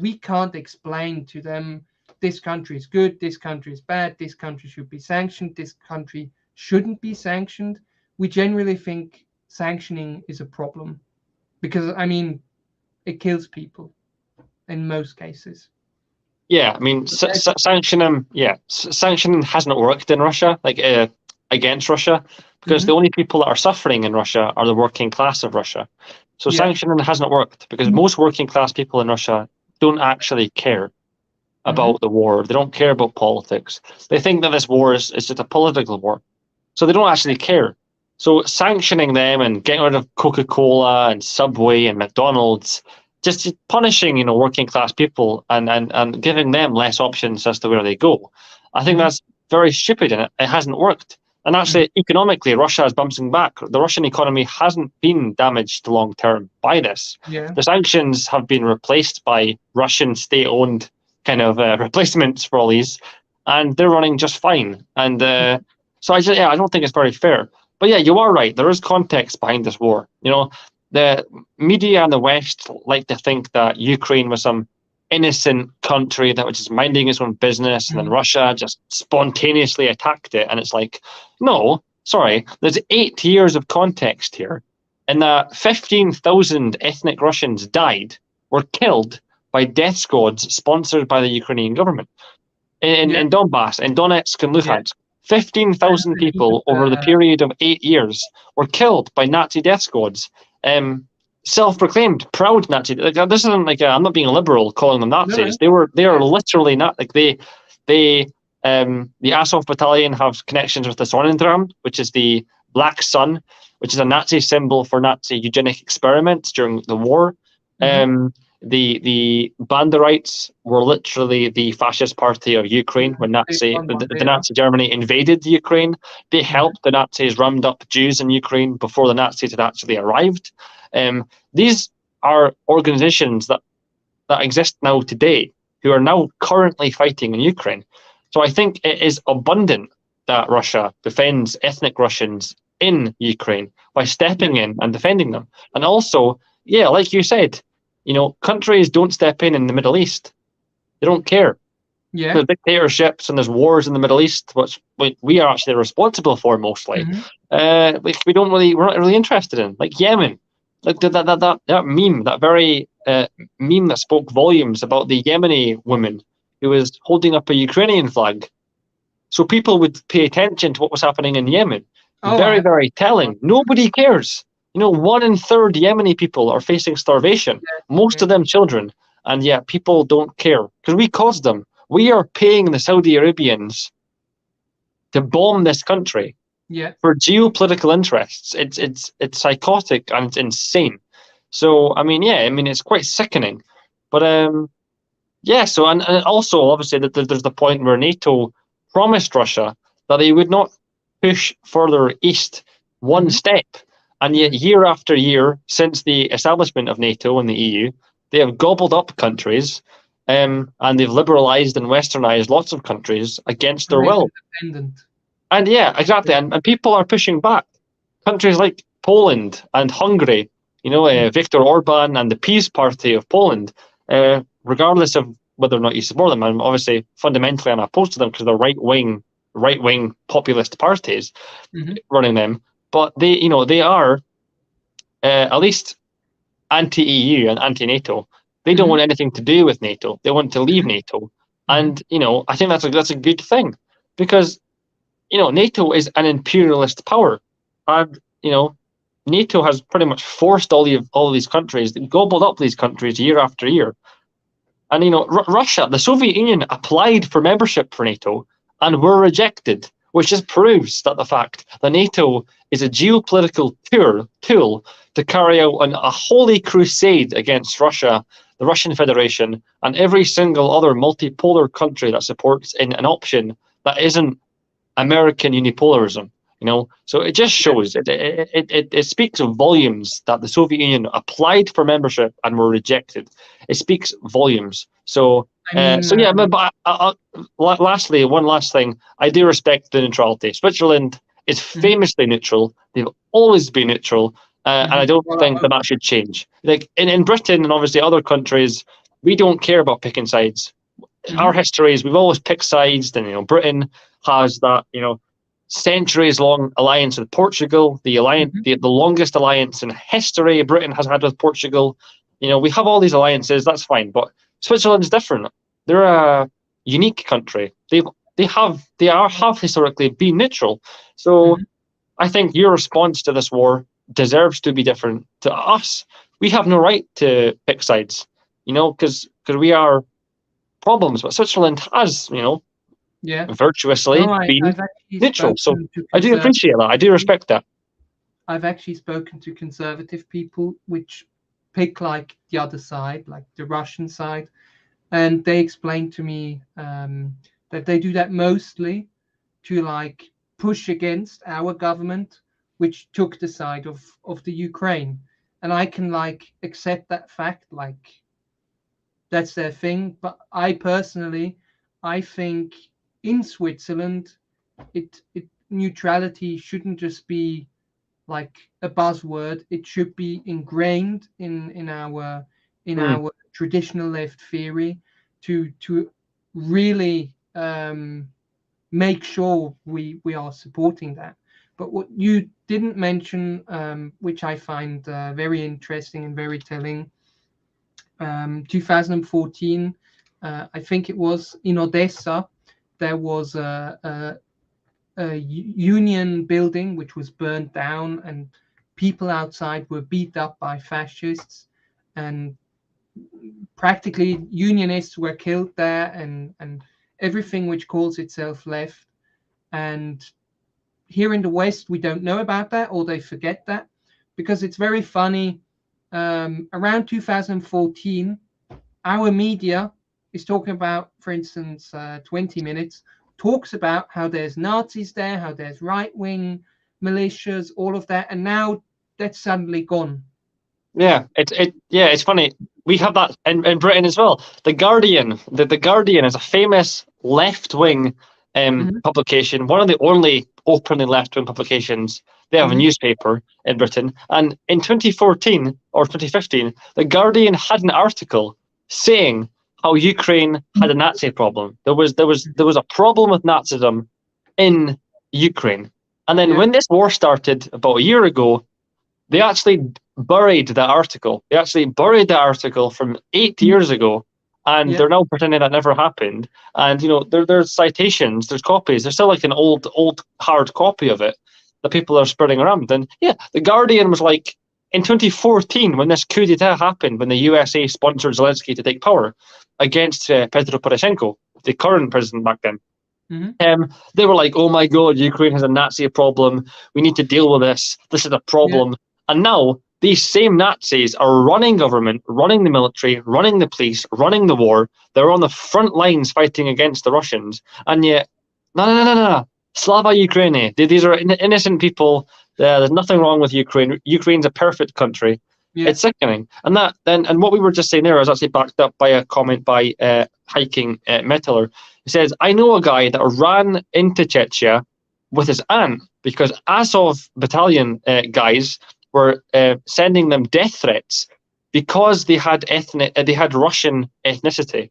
we can't explain to them this country is good, this country is bad, this country should be sanctioned, this country shouldn't be sanctioned. We generally think sanctioning is a problem because, I mean, it kills people in most cases. Yeah, I mean, sanctioning. Yeah, sanctioning hasn't worked in Russia, like against Russia, because the only people that are suffering in Russia are the working class of Russia. So sanctioning hasn't worked because most working class people in Russia don't actually care about the war. They don't care about politics. They think that this war is just a political war, so they don't actually care. So sanctioning them and getting rid of Coca-Cola and Subway and McDonald's, just punishing, working class people and giving them less options as to where they go. I think that's very stupid and it hasn't worked. And actually, economically, Russia is bouncing back. The Russian economy hasn't been damaged long term by this. Yeah. The sanctions have been replaced by Russian state-owned kind of replacements for all these, and they're running just fine. And so I don't think it's very fair. But yeah, you are right. There is context behind this war. The media in the West like to think that Ukraine was some innocent country that was just minding its own business, and then Russia just spontaneously attacked it. And it's like, no, sorry, there's 8 years of context here. And that 15,000 ethnic Russians died, were killed by death squads sponsored by the Ukrainian government. In Donbass, in Donetsk and Luhansk, 15,000 people over the period of 8 years were killed by Nazi death squads. Self-proclaimed proud Nazi. Like, this isn't like I'm not being liberal calling them Nazis. No. They are literally not like the Azov battalion have connections with the Sonnentraum, which is the black sun, which is a Nazi symbol for Nazi eugenic experiments during the war. The Banderites were literally the fascist party of Ukraine when the Nazi Germany invaded Ukraine. They helped the Nazis round up Jews in Ukraine before the Nazis had actually arrived. These are organizations that exist now today, who are now currently fighting in Ukraine. So I think it is abundant that Russia defends ethnic Russians in Ukraine by stepping in and defending them. And also, yeah, like you said, countries don't step in the Middle East. They don't care. Yeah. There's dictatorships and there's wars in the Middle East, which we are actually responsible for mostly. We're not really interested in, like Yemen. Like that meme, that very meme that spoke volumes about the Yemeni woman who was holding up a Ukrainian flag. So people would pay attention to what was happening in Yemen. Very, very telling. Nobody cares. 1 in 3 Yemeni people are facing starvation, most of them children, and yet people don't care because we caused them. We are paying the Saudi Arabians to bomb this country for geopolitical interests. It's psychotic and it's insane. So it's quite sickening. But so and also obviously that there's the point where NATO promised Russia that they would not push further east one step. And yet, year after year, since the establishment of NATO and the EU, they have gobbled up countries, and they've liberalized and westernized lots of countries against their will. And yeah, exactly. And people are pushing back. Countries like Poland and Hungary, Viktor Orban and the Peace Party of Poland, regardless of whether or not you support them, I'm obviously fundamentally unopposed to them because they're right-wing populist parties running them. But they are at least anti-EU and anti-NATO. They don't want anything to do with NATO. They want to leave NATO, and I think that's a good thing because NATO is an imperialist power, and NATO has pretty much forced all these countries, gobbled up these countries year after year, and Russia, the Soviet Union, applied for membership for NATO and were rejected. which just proves that the fact that NATO is a geopolitical tool to carry out a holy crusade against Russia, the Russian Federation, and every single other multipolar country that supports in an option that isn't American unipolarism. So it just shows it speaks volumes that the Soviet Union applied for membership and were rejected. It speaks volumes. So yeah, but lastly, one last thing, I do respect the neutrality. Switzerland is famously neutral. They've always been neutral, and I don't think that should change. Like in Britain and obviously other countries, we don't care about picking sides. Our history is we've always picked sides. And Britain has that centuries-long alliance with Portugal, the longest alliance in history Britain has had with Portugal. We have all these alliances. That's fine, but Switzerland's different. They're a unique country. They have historically been neutral. So I think your response to this war deserves to be different. To us, we have no right to pick sides. Because we are problems, but Switzerland has, virtuously been neutral. So I do appreciate that. I do respect that. I've actually spoken to conservative people which pick like the other side, like the Russian side, and they explained to me that they do that mostly to like push against our government, which took the side of the Ukraine. And I can like accept that fact, like that's their thing. But I personally, I think in Switzerland, neutrality shouldn't just be like a buzzword. It should be ingrained in our traditional left theory to really make sure we are supporting that. But what you didn't mention, which I find very interesting and very telling, 2014, I think it was in Odessa, there was a union building which was burned down, and people outside were beat up by fascists, and practically unionists were killed there, and everything which calls itself left. And here in the West, we don't know about that, or they forget that, because it's very funny. Around 2014, our media is talking about, for instance, 20 Minutes talks about how there's Nazis there, how there's right-wing militias, all of that, and now that's suddenly gone. Yeah, it's funny. We have that in Britain as well. The Guardian, the Guardian is a famous left-wing publication, one of the only openly left-wing publications. They have a newspaper in Britain, and in 2014 or 2015, the Guardian had an article saying how Ukraine had a Nazi problem. There was a problem with Nazism in Ukraine, and then when this war started about a year ago, they actually buried that article. They actually buried the article from 8 years ago, and they're now pretending that never happened. And there's citations, there's copies. There's still like an old hard copy of it that people are spreading around. And the Guardian was like, in 2014, when this coup d'etat happened, when the USA sponsored Zelensky to take power against Petro Poroshenko, the current president back then, they were like, oh my God, Ukraine has a Nazi problem. We need to deal with this. This is a problem. Yeah. And now these same Nazis are running government, running the military, running the police, running the war. They're on the front lines fighting against the Russians. And yet, no. Slava Ukraini. These are innocent people. There's nothing wrong with Ukraine. Ukraine's a perfect country. Yeah. It's sickening. And what we were just saying there is actually backed up by a comment by Hiking Metaller. He says, I know a guy that ran into Chechnya with his aunt because Azov battalion guys were sending them death threats because they had Russian ethnicity.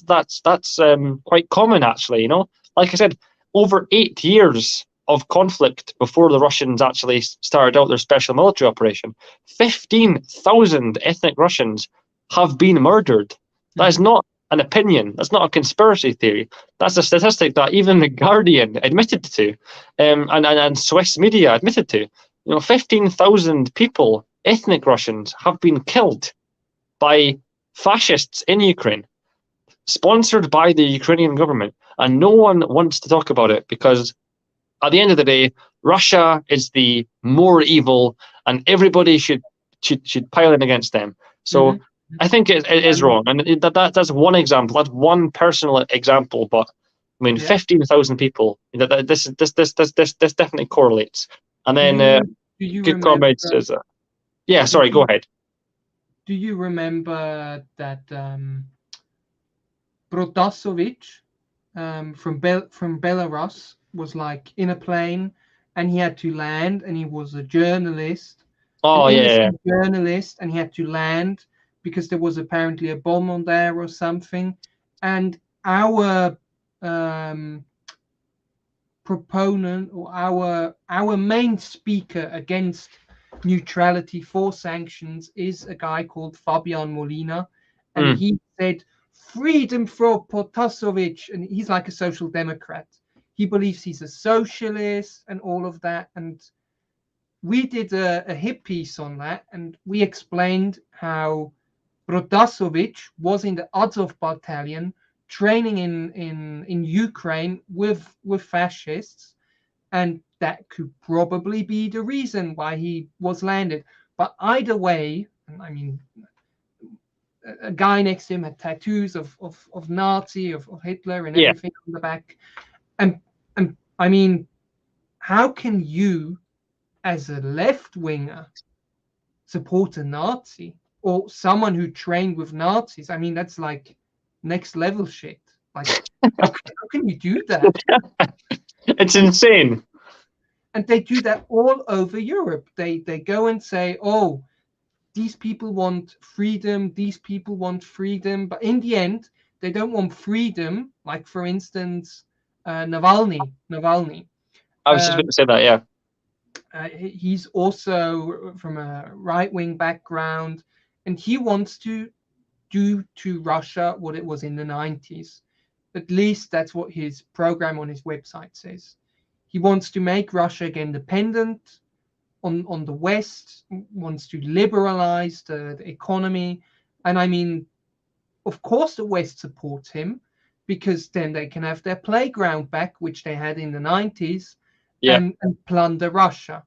That's quite common, actually. Like I said, over 8 years of conflict before the Russians actually started out their special military operation, 15,000 ethnic Russians have been murdered. That is not an opinion. That's not a conspiracy theory. That's a statistic that even the Guardian admitted to, and Swiss media admitted to. 15,000 people, ethnic Russians, have been killed by fascists in Ukraine. sponsored by the Ukrainian government, and no one wants to talk about it because at the end of the day, Russia is the more evil, and everybody should pile in against them. So I think it is wrong, and that's one example. That's one personal example, but I mean, 15,000 people. This definitely correlates. And then, do you good remember? Comrades says, yeah. Sorry, go ahead. Do you remember that Protasevich from Belarus was like in a plane, and he had to land, and he was a journalist, Oh, an yeah. innocent journalist, and he had to land because there was apparently a bomb on there or something, and our proponent, or our main speaker against neutrality for sanctions, is a guy called Fabian Molina, and he said freedom for Protasevich, and he's like a social democrat. He believes he's a socialist and all of that, and we did a hit piece on that, and we explained how Protasevich was in the Azov battalion training in Ukraine with fascists, and that could probably be the reason why he was landed. But either way, I mean, a guy next to him had tattoos of Nazi, of Hitler and everything on the back. And I mean, how can you, as a left winger, support a Nazi or someone who trained with Nazis? I mean, that's like next level shit. Like, how can you do that? It's insane. And they do that all over Europe. They go and say, oh, these people want freedom, these people want freedom, but in the end, they don't want freedom. Like, for instance, Navalny. I was just going to say that, yeah. He's also from a right-wing background, and he wants to do to Russia what it was in the 90s. At least that's what his program on his website says. He wants to make Russia again dependent on the West, wants to liberalize the economy. And I mean, of course the West supports him, because then they can have their playground back, which they had in the 90s, and plunder Russia.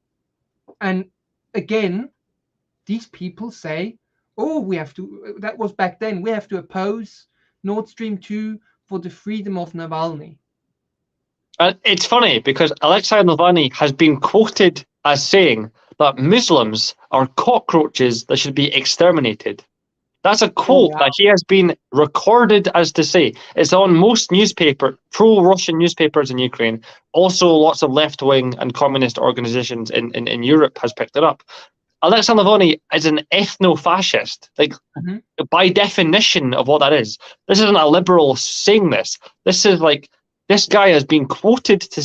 And again, these people say, oh, we have to, that was back then, we have to oppose Nord Stream 2 for the freedom of Navalny. It's funny because Alexei Navalny has been quoted as saying that Muslims are cockroaches that should be exterminated. That's a quote that he has been recorded as to say. It's on most pro-Russian newspapers in Ukraine. Also, lots of left-wing and communist organizations in Europe has picked it up. Alexei Navalny is an ethno-fascist, like by definition of what that is. This isn't a liberal saying this. This is like, this guy has been quoted to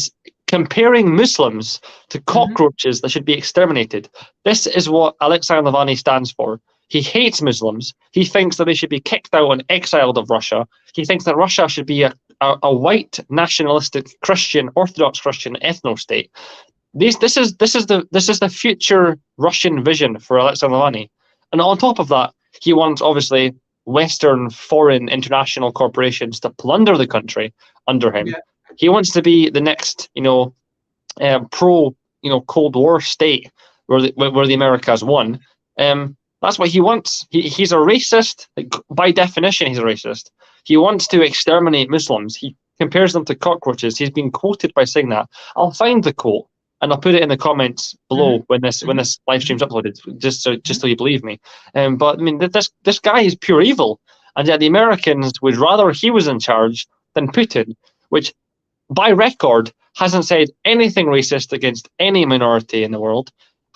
comparing Muslims to cockroaches that should be exterminated. This is what Alexei Navalny stands for. He hates Muslims. He thinks that they should be kicked out and exiled of Russia. He thinks that Russia should be a white nationalistic Christian, Orthodox Christian ethno-state. This is the future Russian vision for Alexei Navalny. And on top of that, he wants obviously Western, foreign, international corporations to plunder the country under him. Yeah. He wants to be the next, pro, Cold War state where the Americas won. That's what he wants. He's a racist. Like, by definition, he's a racist. He wants to exterminate Muslims. He compares them to cockroaches. He's been quoted by saying that. I'll find the quote and I'll put it in the comments below when this live stream's uploaded, just so you believe me. But I mean, this guy is pure evil, and yet the Americans would rather he was in charge than Putin, which, by record, hasn't said anything racist against any minority in the world,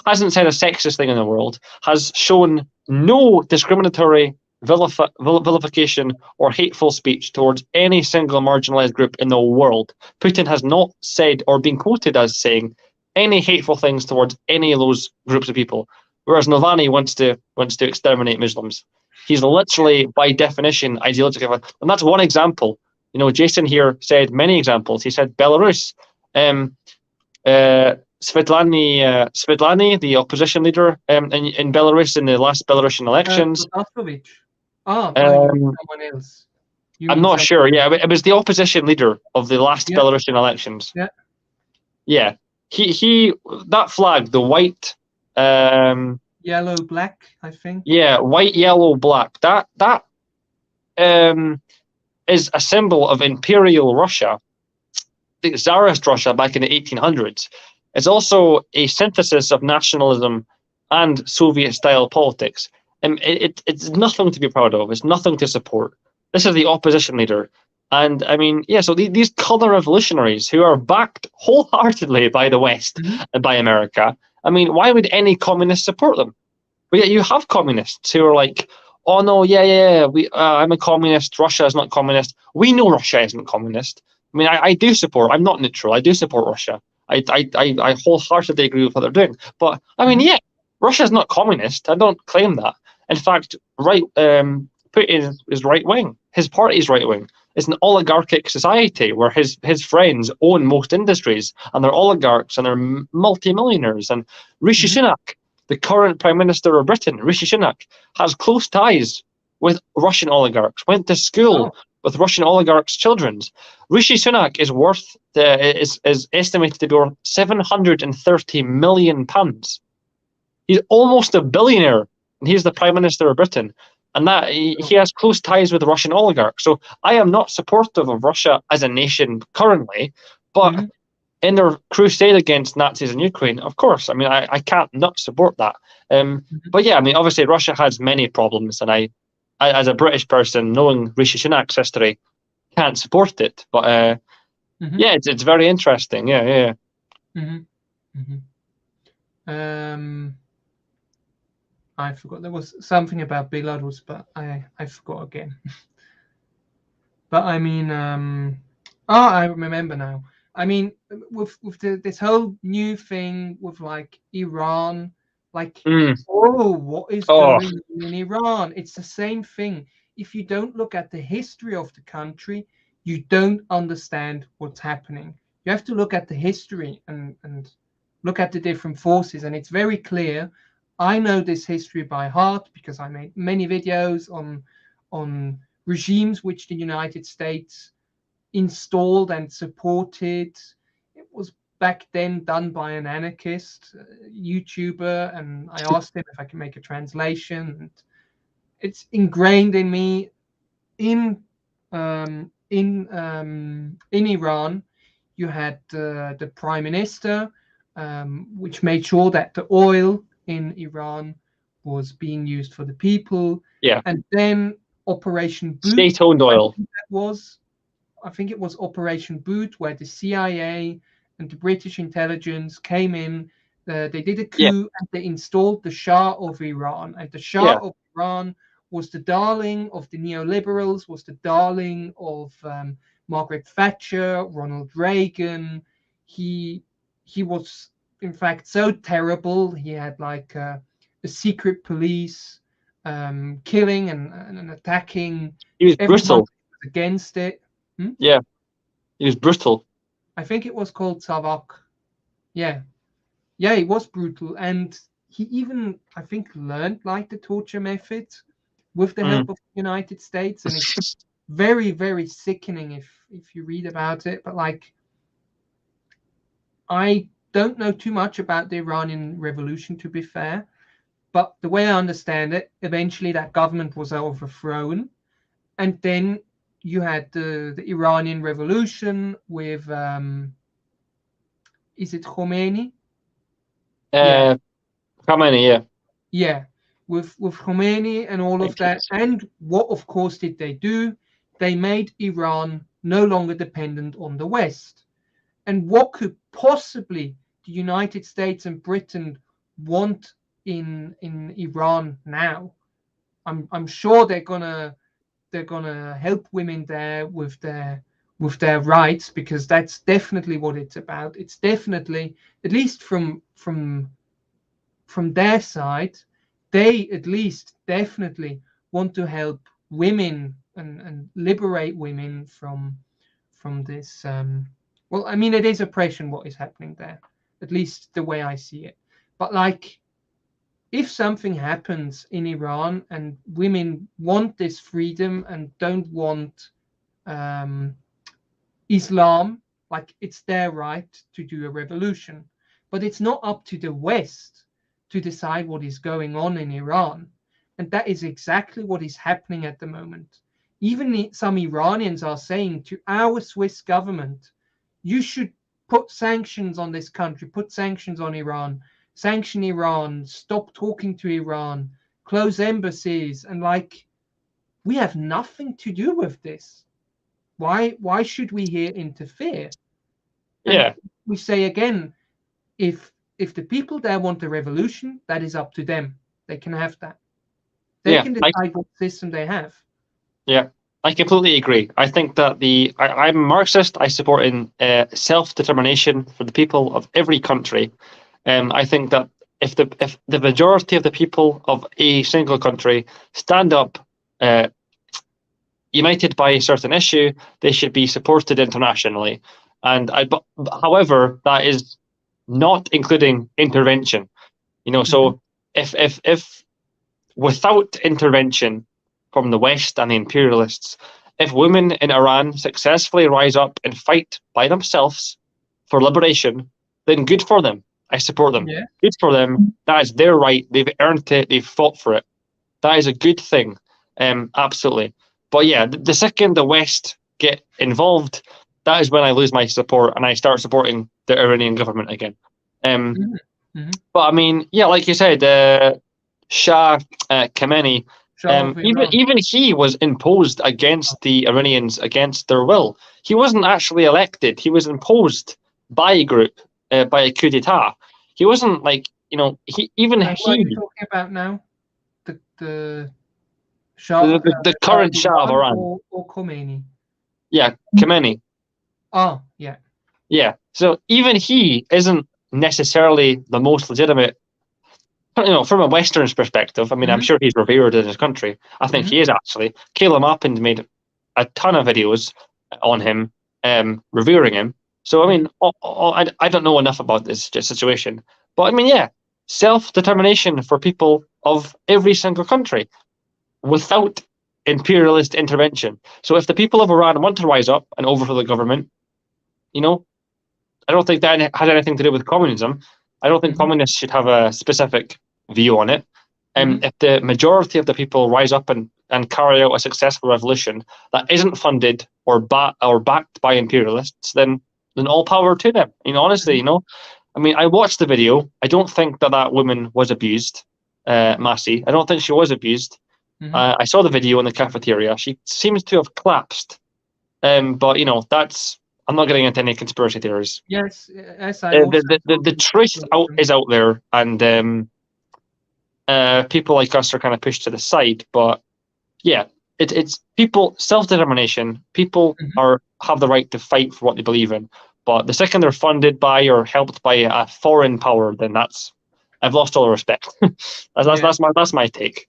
hasn't said a sexist thing in the world, has shown no discriminatory vilification or hateful speech towards any single marginalized group in the world. Putin has not said or been quoted as saying any hateful things towards any of those groups of people, whereas Navalny wants to exterminate Muslims. He's literally, by definition, ideological, and that's one example. Jason here said many examples. He said Belarus, Svetlana, the opposition leader in Belarus in the last Belarusian elections. Someone else. You I'm mean not some? sure. Yeah, it was the opposition leader of the last Yeah, Belarusian elections. yeah. Yeah, he that flag, the white, Yellow, black, I think. yeah, white, yellow, black. That um is a symbol of imperial Russia, the Tsarist Russia back in the 1800s. It's also a synthesis of nationalism and Soviet-style politics. And it's nothing to be proud of. It's nothing to support. This is the opposition leader. And I mean, yeah, so these color revolutionaries who are backed wholeheartedly by the West Hmm. and by America, I mean, why would any communist support them? But yet you have communists who are like, oh no, I'm a communist. Russia is not communist. We know Russia isn't communist. I mean, I do support. I'm not neutral. I do support Russia. I wholeheartedly agree with what they're doing. But I mean, Hmm. yeah, Russia is not communist. I don't claim that. In fact, Putin is right wing. His party is right wing. It's an oligarchic society where his friends own most industries, and they're oligarchs and they're multimillionaires. And Rishi Hmm. Sunak, the current Prime Minister of Britain, Rishi Sunak, has close ties with Russian oligarchs, went to Oh, school with Russian oligarchs' children. Rishi Sunak is worth is estimated to be worth £730 million. He's almost a billionaire, and he's the Prime Minister of Britain. And that he has close ties with Russian oligarchs. So I am not supportive of Russia as a nation currently, but hmm. in their crusade against Nazis in Ukraine, of course. I mean, I can't not support that. Hmm. But yeah, I mean, obviously Russia has many problems, and as a British person, knowing Rishi Sunak's history, can't support it. But Hmm. yeah, it's very interesting. Yeah, yeah. Hmm. Hmm. Um, I forgot there was something about Belarus, but I forgot again. But I mean, oh, I remember now. I mean, with this whole new thing with like Iran, like, Mm. oh, what is Oh, going on in Iran? It's the same thing. If you don't look at the history of the country, you don't understand what's happening. You have to look at the history and look at the different forces, and it's very clear. I know this history by heart because I made many videos on regimes which the United States installed and supported. It was back then done by an anarchist YouTuber, and I asked him if I can make a translation. And it's ingrained in me. In Iran, you had the prime minister, which made sure that the oil in Iran was being used for the people, yeah. and then Operation Boot. State-owned I oil. think that was I think it was Operation Boot, where the CIA and the British intelligence came in. They did a Yeah, coup and they installed the Shah of Iran. And the Shah yeah. of Iran was the darling of the neoliberals, was the darling of Margaret Thatcher, Ronald Reagan. He was, in fact, so terrible. He had like a secret police killing and attacking He was everyone brutal. against it. Hmm? Yeah, he was brutal. I think it was called Savak. Yeah, yeah, it was brutal, and he even, I think, learned like the torture method with the Mm. help of the United States, and it's very, very sickening if you read about it. But like, I don't know too much about the Iranian Revolution, to be fair. But the way I understand it, eventually that government was overthrown, and then you had the Iranian Revolution with is it Khomeini? Yeah, Uh, how many? Yeah, yeah, with Khomeini and all of that. 90s. And what, of course, did they do? They made Iran no longer dependent on the West. And what could possibly the United States and Britain want in Iran now? I'm sure they're gonna help women there with their rights, because that's definitely what it's about. It's definitely, at least from their side, they at least definitely want to help women and liberate women from this. Well, I mean, it is oppression what is happening there, at least the way I see it. But like, if something happens in Iran and women want this freedom and don't want Islam, like it's their right to do a revolution. But it's not up to the West to decide what is going on in Iran. And that is exactly what is happening at the moment. Even some Iranians are saying to our Swiss government, you should put sanctions on this country, put sanctions on Iran, sanction Iran, stop talking to Iran, close embassies. And like, we have nothing to do with this. Why should we here interfere? And Yeah, we say again, if the people there want a revolution, that is up to them. They can have that. They yeah. can decide what system they have. Yeah, I completely agree. I think that I'm Marxist. I support in self-determination for the people of every country. I think that if the majority of the people of a single country stand up, uh, united by a certain issue, they should be supported internationally. However, that is not including intervention. So if without intervention from the West and the imperialists, if women in Iran successfully rise up and fight by themselves for liberation, then good for them. I support them. Yeah. Good for them. That is their right. They've earned it. They've fought for it. That is a good thing. Absolutely. But yeah, the second the West get involved, that is when I lose my support and I start supporting the Iranian government again. But I mean, yeah, like you said, Shah Khamenei, Shah of Iran. even he was imposed against the Iranians against their will. He wasn't actually elected. He was imposed by a group, by a coup d'état. He wasn't like, he even And what are you he talking about now? The Shah, the current Shah of Iran. or Khomeini? Yeah, Khamenei. Oh, yeah. Yeah. So even he isn't necessarily the most legitimate, from a Western's perspective. I mean, I'm sure he's revered in his country. I think he is actually. Caleb Mappin made a ton of videos on him, revering him. So, I mean, I don't know enough about this situation. But, I mean, yeah, self-determination for people of every single country without imperialist intervention. So if the people of Iran want to rise up and overthrow the government, I don't think that has anything to do with communism. I don't think communists should have a specific view on it. If the majority of the people rise up and carry out a successful revolution that isn't funded or backed by imperialists, then all power to them. Honestly, I mean, I watched the video. I don't think that woman was abused, Massey. I don't think she was abused. I saw the video in the cafeteria. She seems to have collapsed. But I'm not getting into any conspiracy theories. Yes, the truth is out there, and people like us are kind of pushed to the side. But yeah, it's people self-determination. People have the right to fight for what they believe in. But the second they're funded by or helped by a foreign power, then I've lost all respect. That's my take.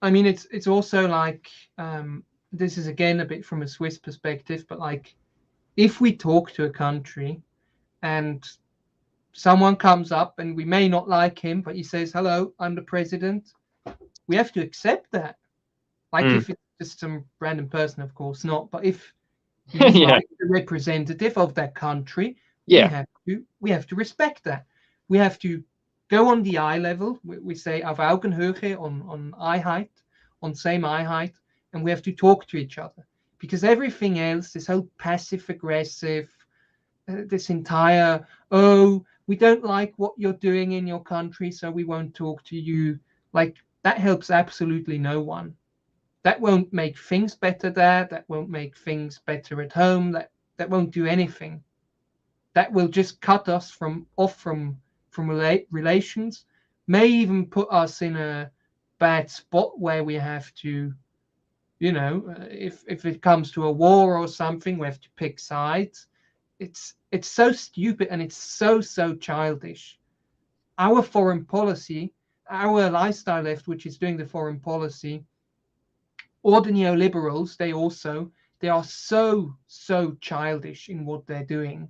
I mean, it's also like this is again a bit from a Swiss perspective, but like if we talk to a country and someone comes up and we may not like him, but he says, "Hello, I'm the president," we have to accept that. Like if it's just some random person, of course not. But if he's like the representative of that country, we have to respect that. We have to go on the eye level. We say auf Augenhöhe, on eye height, on same eye height, and we have to talk to each other. Because everything else, this whole passive aggressive, this entire, we don't like what you're doing in your country, so we won't talk to you. Like that helps absolutely no one. That won't make things better there. That won't make things better at home. That won't do anything. That will just cut us off from relations. May even put us in a bad spot where we have to, if it comes to a war or something, we have to pick sides. It's so stupid and it's so childish. Our foreign policy, our lifestyle left, which is doing the foreign policy, or the neoliberals, they are so childish in what they're doing,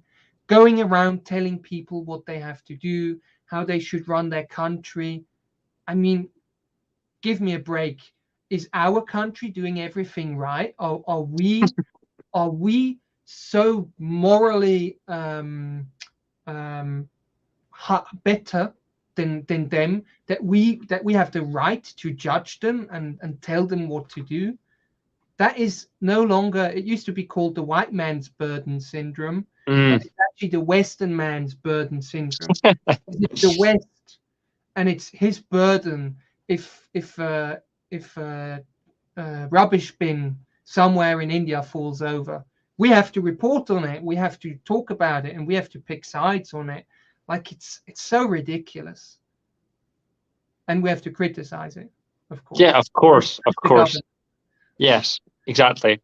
going around telling people what they have to do, how they should run their country. I mean, give me a break. is our country doing everything right? Are we so morally better than them that we have the right to judge them and tell them what to do? That is no longer. It used to be called the white man's burden syndrome, but Mm. it's actually the Western man's burden syndrome. It's the West, and it's his burden if rubbish bin somewhere in India falls over. We have to report on it. We have to talk about it, and we have to pick sides on it. Like it's so ridiculous, and we have to criticize it, of course. Yeah, of course, of course. Yes, exactly.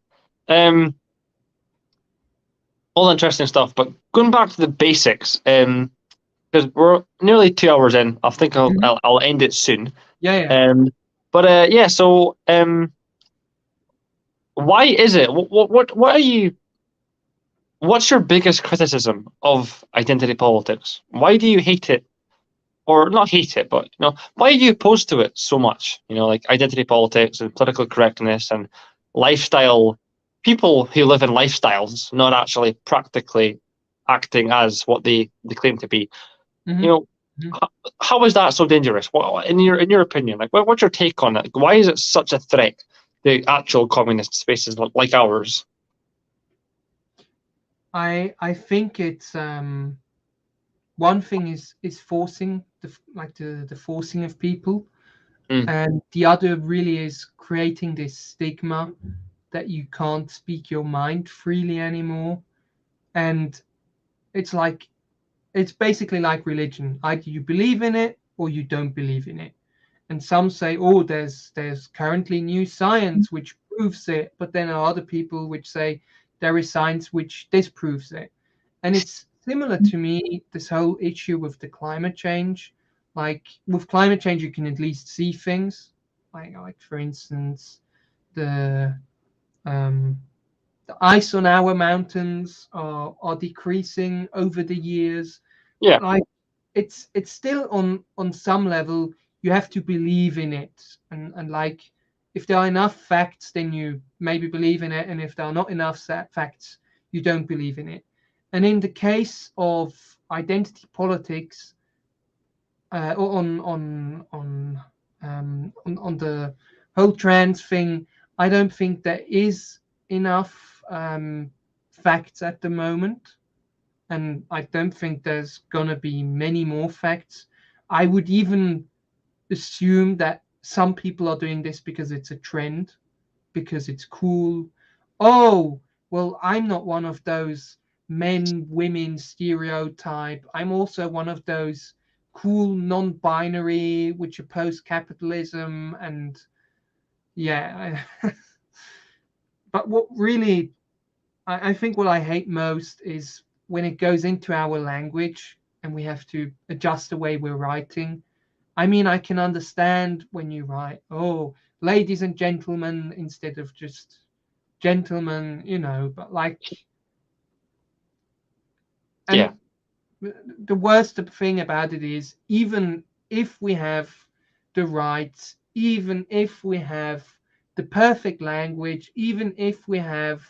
Um, all interesting stuff. But going back to the basics, because we're nearly 2 hours in, I think I'll Mhm. I'll end it soon. Yeah. But yeah. So why is it? What are you? What's your biggest criticism of identity politics? Why do you hate it, or not hate it, but why are you opposed to it so much? Like identity politics and political correctness and lifestyle. People who live in lifestyles, not actually practically acting as what they claim to be. Mhm. You know, Mhm. how is that so dangerous? What, in your opinion, like what's your take on it? Why is it such a threat to actual communist spaces like ours? I think it's one thing is forcing the forcing of people, Mm, and the other really is creating this stigma that you can't speak your mind freely anymore. And it's like it's basically like religion. Either you believe in it or you don't believe in it. And some say, oh, there's currently new science which proves it, but then there are other people which say there is science which disproves it. And it's similar to me, this whole issue with the climate change. Like with climate change, you can at least see things, like for instance, the um, the ice on our mountains are decreasing over the years, yeah, but like it's still on some level you have to believe in it, and like if there are enough facts then you maybe believe in it, and if there are not enough facts you don't believe in it. And in the case of identity politics, on the whole trans thing, I don't think there is enough facts at the moment, and I don't think there's gonna be many more facts. I would even assume that some people are doing this because it's a trend, because it's cool. Oh, well, I'm not one of those men women stereotype. I'm also one of those cool non-binary which oppose capitalism. And yeah, but what really I think what I hate most is when it goes into our language and we have to adjust the way we're writing. I mean, I can understand when you write, oh, ladies and gentlemen, instead of just gentlemen, but like, yeah, and the worst thing about it is, even if we have the rights, even if we have the perfect language, even if we have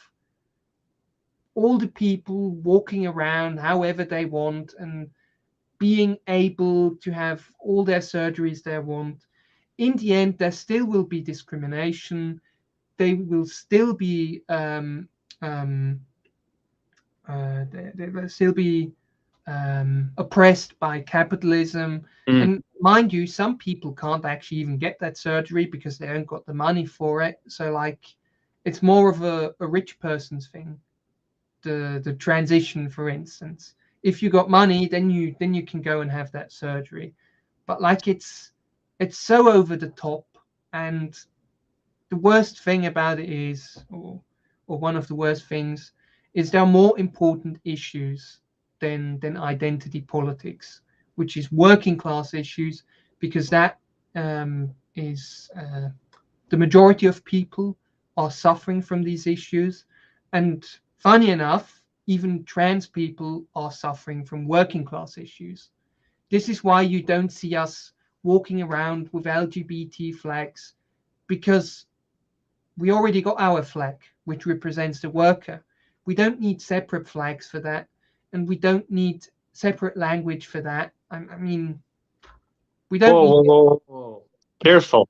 all the people walking around however they want and being able to have all their surgeries they want, in the end, there still will be discrimination. They will still be um, they will still be oppressed by capitalism. mm, And mind you, some people can't actually even get that surgery because they haven't got the money for it. So like, it's more of a rich person's thing. The transition, for instance, if you got money, then you can go and have that surgery. But like, it's so over the top. And the worst thing about it is, or one of the worst things, is there are more important issues than identity politics, which is working class issues, because that is the majority of people are suffering from these issues. And funny enough, even trans people are suffering from working class issues. This is why you don't see us walking around with LGBT flags because we already got our flag, which represents the worker. We don't need separate flags for that, and we don't need separate language for that. I mean, we don't Whoa, need. whoa, whoa, whoa. Careful.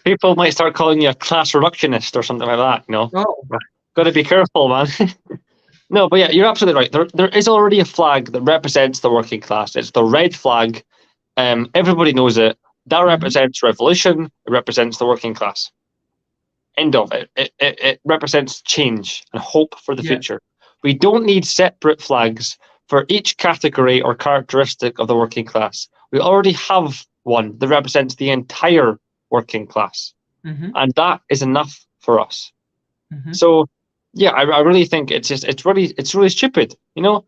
People might start calling you a class reductionist or something like that, you know? Oh, Got to be careful, man. No, but yeah, you're absolutely right. There is already a flag that represents the working class. It's the red flag. Everybody knows it. That represents revolution. It represents the working class. End of it. It represents change and hope for the future. We don't need separate flags for each category or characteristic of the working class. We already have one that represents the entire working class, and that is enough for us. So, yeah, I really think it's really stupid. You know,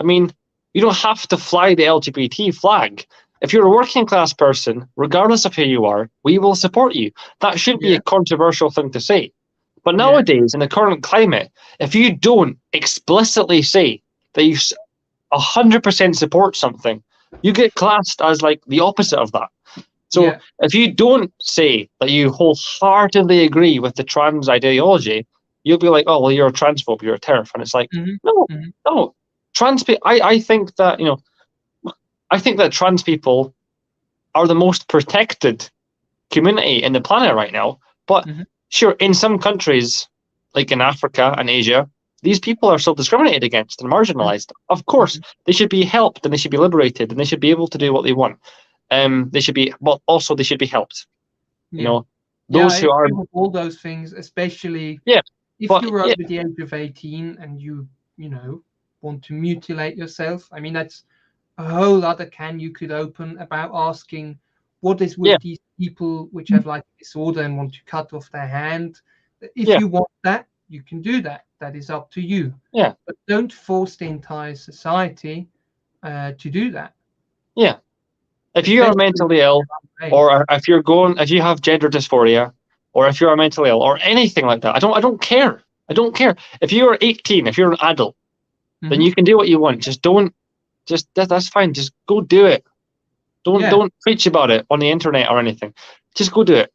I mean, you don't have to fly the LGBT flag. If you're a working class person, regardless of who you are, we will support you. That should be a controversial thing to say. But nowadays, in the current climate, if you don't explicitly say that you 100% support something, you get classed as like the opposite of that. So if you don't say that you wholeheartedly agree with the trans ideology, you'll be like, oh, well, you're a transphobe, you're a TERF. And it's like, no. Trans people, I think that, you know, I think that trans people are the most protected community in the planet right now. But sure, in some countries, like in Africa and Asia, these people are still discriminated against and marginalized. Of course, they should be helped and they should be liberated and they should be able to do what they want. They should be, but also they should be helped. You know, those who are all those things, especially if you're over the age of 18 and you know, want to mutilate yourself. I mean, that's a whole other can you could open about asking what is with these people which have like a disorder and want to cut off their hand. If you want that, you can do that. That is up to you. Yeah. But don't force the entire society to do that. Yeah. If you are mentally ill, or if you have gender dysphoria, or if you are mentally ill, or anything like that, I don't care. I don't care. If you are 18, if you're an adult, then you can do what you want. That's fine. Just go do it. Don't preach about it on the internet or anything. Just go do it.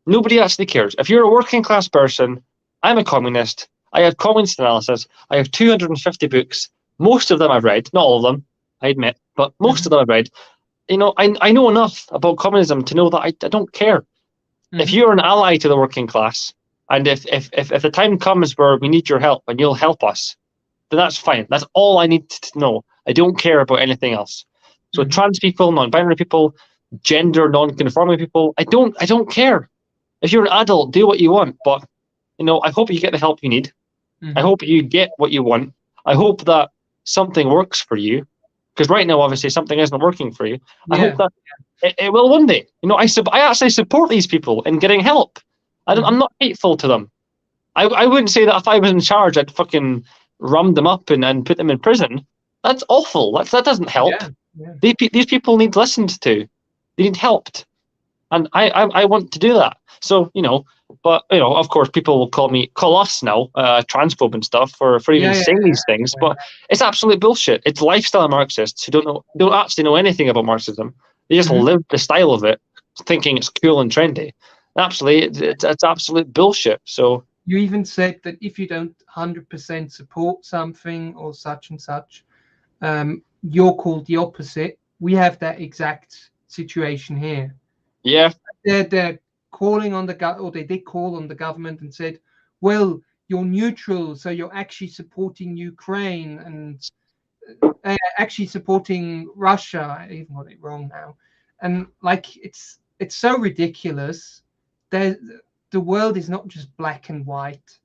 Nobody actually cares. If you're a working class person, I'm a communist. I have communist analysis. I have 250 books. Most of them I've read. Not all of them, I admit, but most of them I've read. You know, I know enough about communism to know that I don't care. If you're an ally to the working class, and if the time comes where we need your help and you'll help us, then that's fine. That's all I need to know. I don't care about anything else. So trans people, non-binary people, gender non-conforming people, I don't care. If you're an adult, do what you want. But you know, I hope you get the help you need. I hope you get what you want. I hope that something works for you. Because right now, obviously, something isn't working for you. I hope that it will one day. You know, I actually support these people in getting help. I'm not hateful to them. I wouldn't say that if I was in charge, I'd fucking rum them up and put them in prison. That's awful. That doesn't help. These people need listened to. They need helped. And I want to do that. So, you know, but, you know, of course, people will call us now, transphobe and stuff for even saying these things. But it's absolute bullshit. It's lifestyle Marxists who don't actually know anything about Marxism. They just live the style of it, thinking it's cool and trendy. Actually, it's absolute bullshit. So you even said that if you don't 100% support something or such and such, you're called the opposite. We have that exact situation here. Yeah. They're calling on they did call on the government and said, well, you're neutral, so you're actually supporting Ukraine and actually supporting Russia. I even got it wrong now. And like, it's so ridiculous. The world is not just black and white.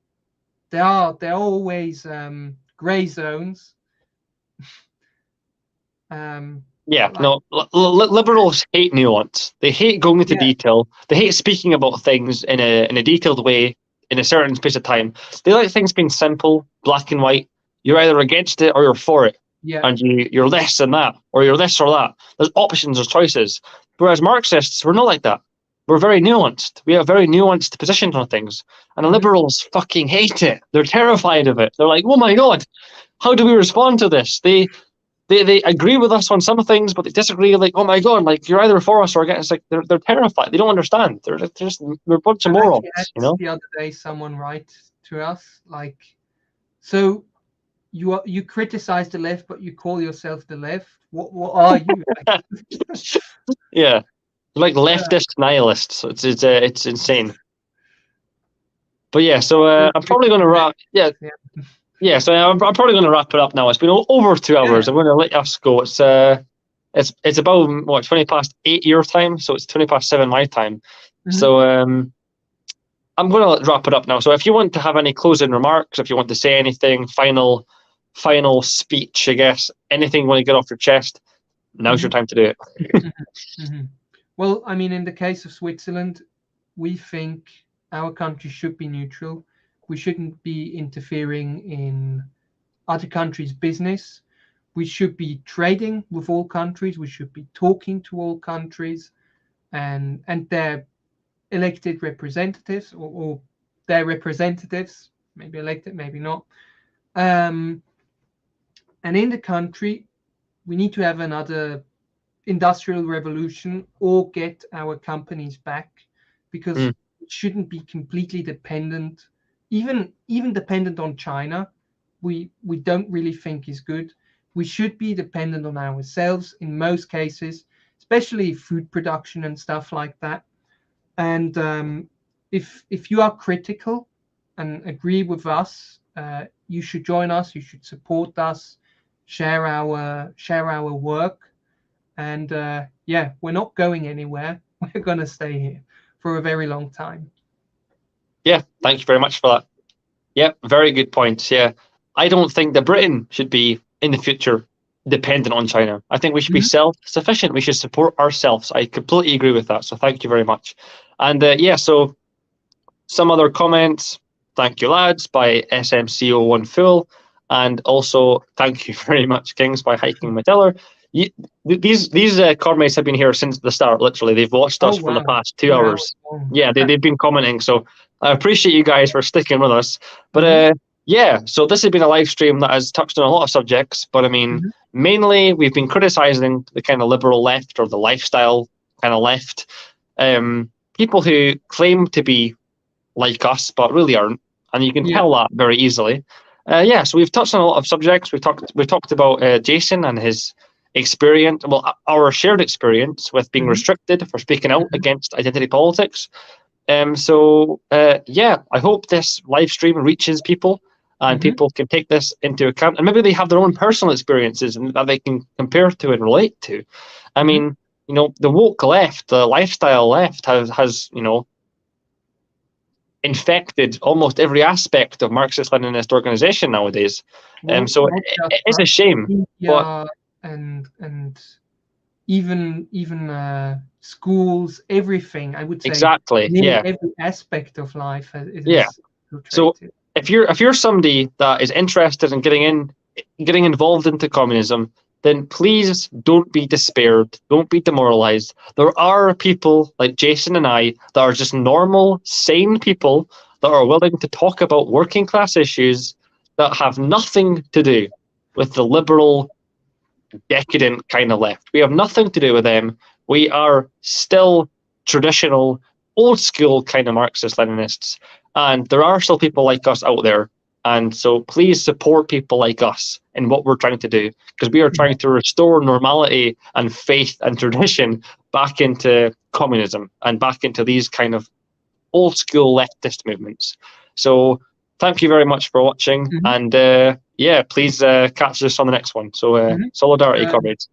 There are always gray zones. Liberals hate nuance. They hate going into detail. They hate speaking about things in a detailed way in a certain space of time. They like things being simple, black and white. You're either against it or you're for it. And you're less than that, or you're this or that. There's options, there's choices. Whereas Marxists, we're not like that. We're very nuanced. We have very nuanced positions on things. And liberals fucking hate it. They're terrified of it. They're like, oh my God, how do we respond to this? They they agree with us on some things, but they disagree. Like, oh my god, like you're either for us or against. Like they're terrified. They don't understand. They're a bunch of I actually had morons, you know. the other day someone write to us like, so you criticize the left, but you call yourself the left. What are you? Like, Yeah, like leftist nihilists. It's insane. But yeah, so I'm probably going to wrap. Yeah, yeah. yeah. So I'm probably going to wrap it up now. It's been over 2 hours. Yeah. I'm going to let us go. It's about what 20 past 8 your time, so it's 20 past 7 my time. Mhm. So I'm going to wrap it up now. So if you want to have any closing remarks, if you want to say anything, final speech, I guess, anything you want to get off your chest, now's your time to do it. Mhm. Well, I mean, in the case of Switzerland, we think our country should be neutral. We shouldn't be interfering in other countries' business. We should be trading with all countries. We should be talking to all countries, and their elected representatives, or their representatives, maybe elected, maybe not. Um, and in the country, we need to have another industrial revolution or get our companies back, because Mm. it shouldn't be completely dependent, even dependent on China. We don't really think is good. We should be dependent on ourselves in most cases, especially food production and stuff like that. And if you are critical and agree with us, you should join us. You should support us, share our work, and yeah, we're not going anywhere. We're going to stay here for a very long time. Yeah, thank you very much for that. Yeah, very good points. Yeah, I don't think that Britain should be in the future dependent on China. I think we should be Mhm. self-sufficient. We should support ourselves. I completely agree with that. So thank you very much. And yeah, so some other comments. Thank you, lads, by SMCO1 Full. And also, thank you very much, Kings, by Hiking Matiller. You, these comrades have been here since the start, literally. They've watched Oh us for the wow, past 2 hours. 2 hours long. Yeah, they've been commenting. So I appreciate you guys for sticking with us. But Mhm. yeah, so this has been a live stream that has touched on a lot of subjects. But I mean, Mhm. mainly we've been criticizing the kind of liberal left or the lifestyle kind of left. People who claim to be like us, but really aren't, and you can Yeah. tell that very easily. Yeah, so we've touched on a lot of subjects. We talked about Jason and his experience, well, our shared experience with being Mhm. restricted for speaking out Mhm. against identity politics. So yeah, I hope this live stream reaches people and Mhm. people can take this into account, and maybe they have their own personal experiences and that they can compare to and relate to. I Mhm. mean, the woke left, the lifestyle left has infected almost every aspect of Marxist-Leninist organization nowadays. Well, So not it just is a us, shame, but media, and even schools, everything. I would say exactly, nearly yeah, every aspect of life yeah. is So infiltrated. if you're somebody that is interested in getting involved into communism, then please don't be despaired, don't be demoralized. There are people like Jason and I that are just normal, sane people that are willing to talk about working class issues that have nothing to do with the liberal decadent kind of left. We have nothing to do with them. We are still traditional, old school kind of Marxist Leninists. And there are still people like us out there. And so please support people like us in what we're trying to do, because we are trying to restore normality and faith and tradition back into communism and back into these kind of old school leftist movements. So thank you very much for watching. Mhm. And yeah, please catch us on the next one. So Mhm. solidarity, Um, comrades.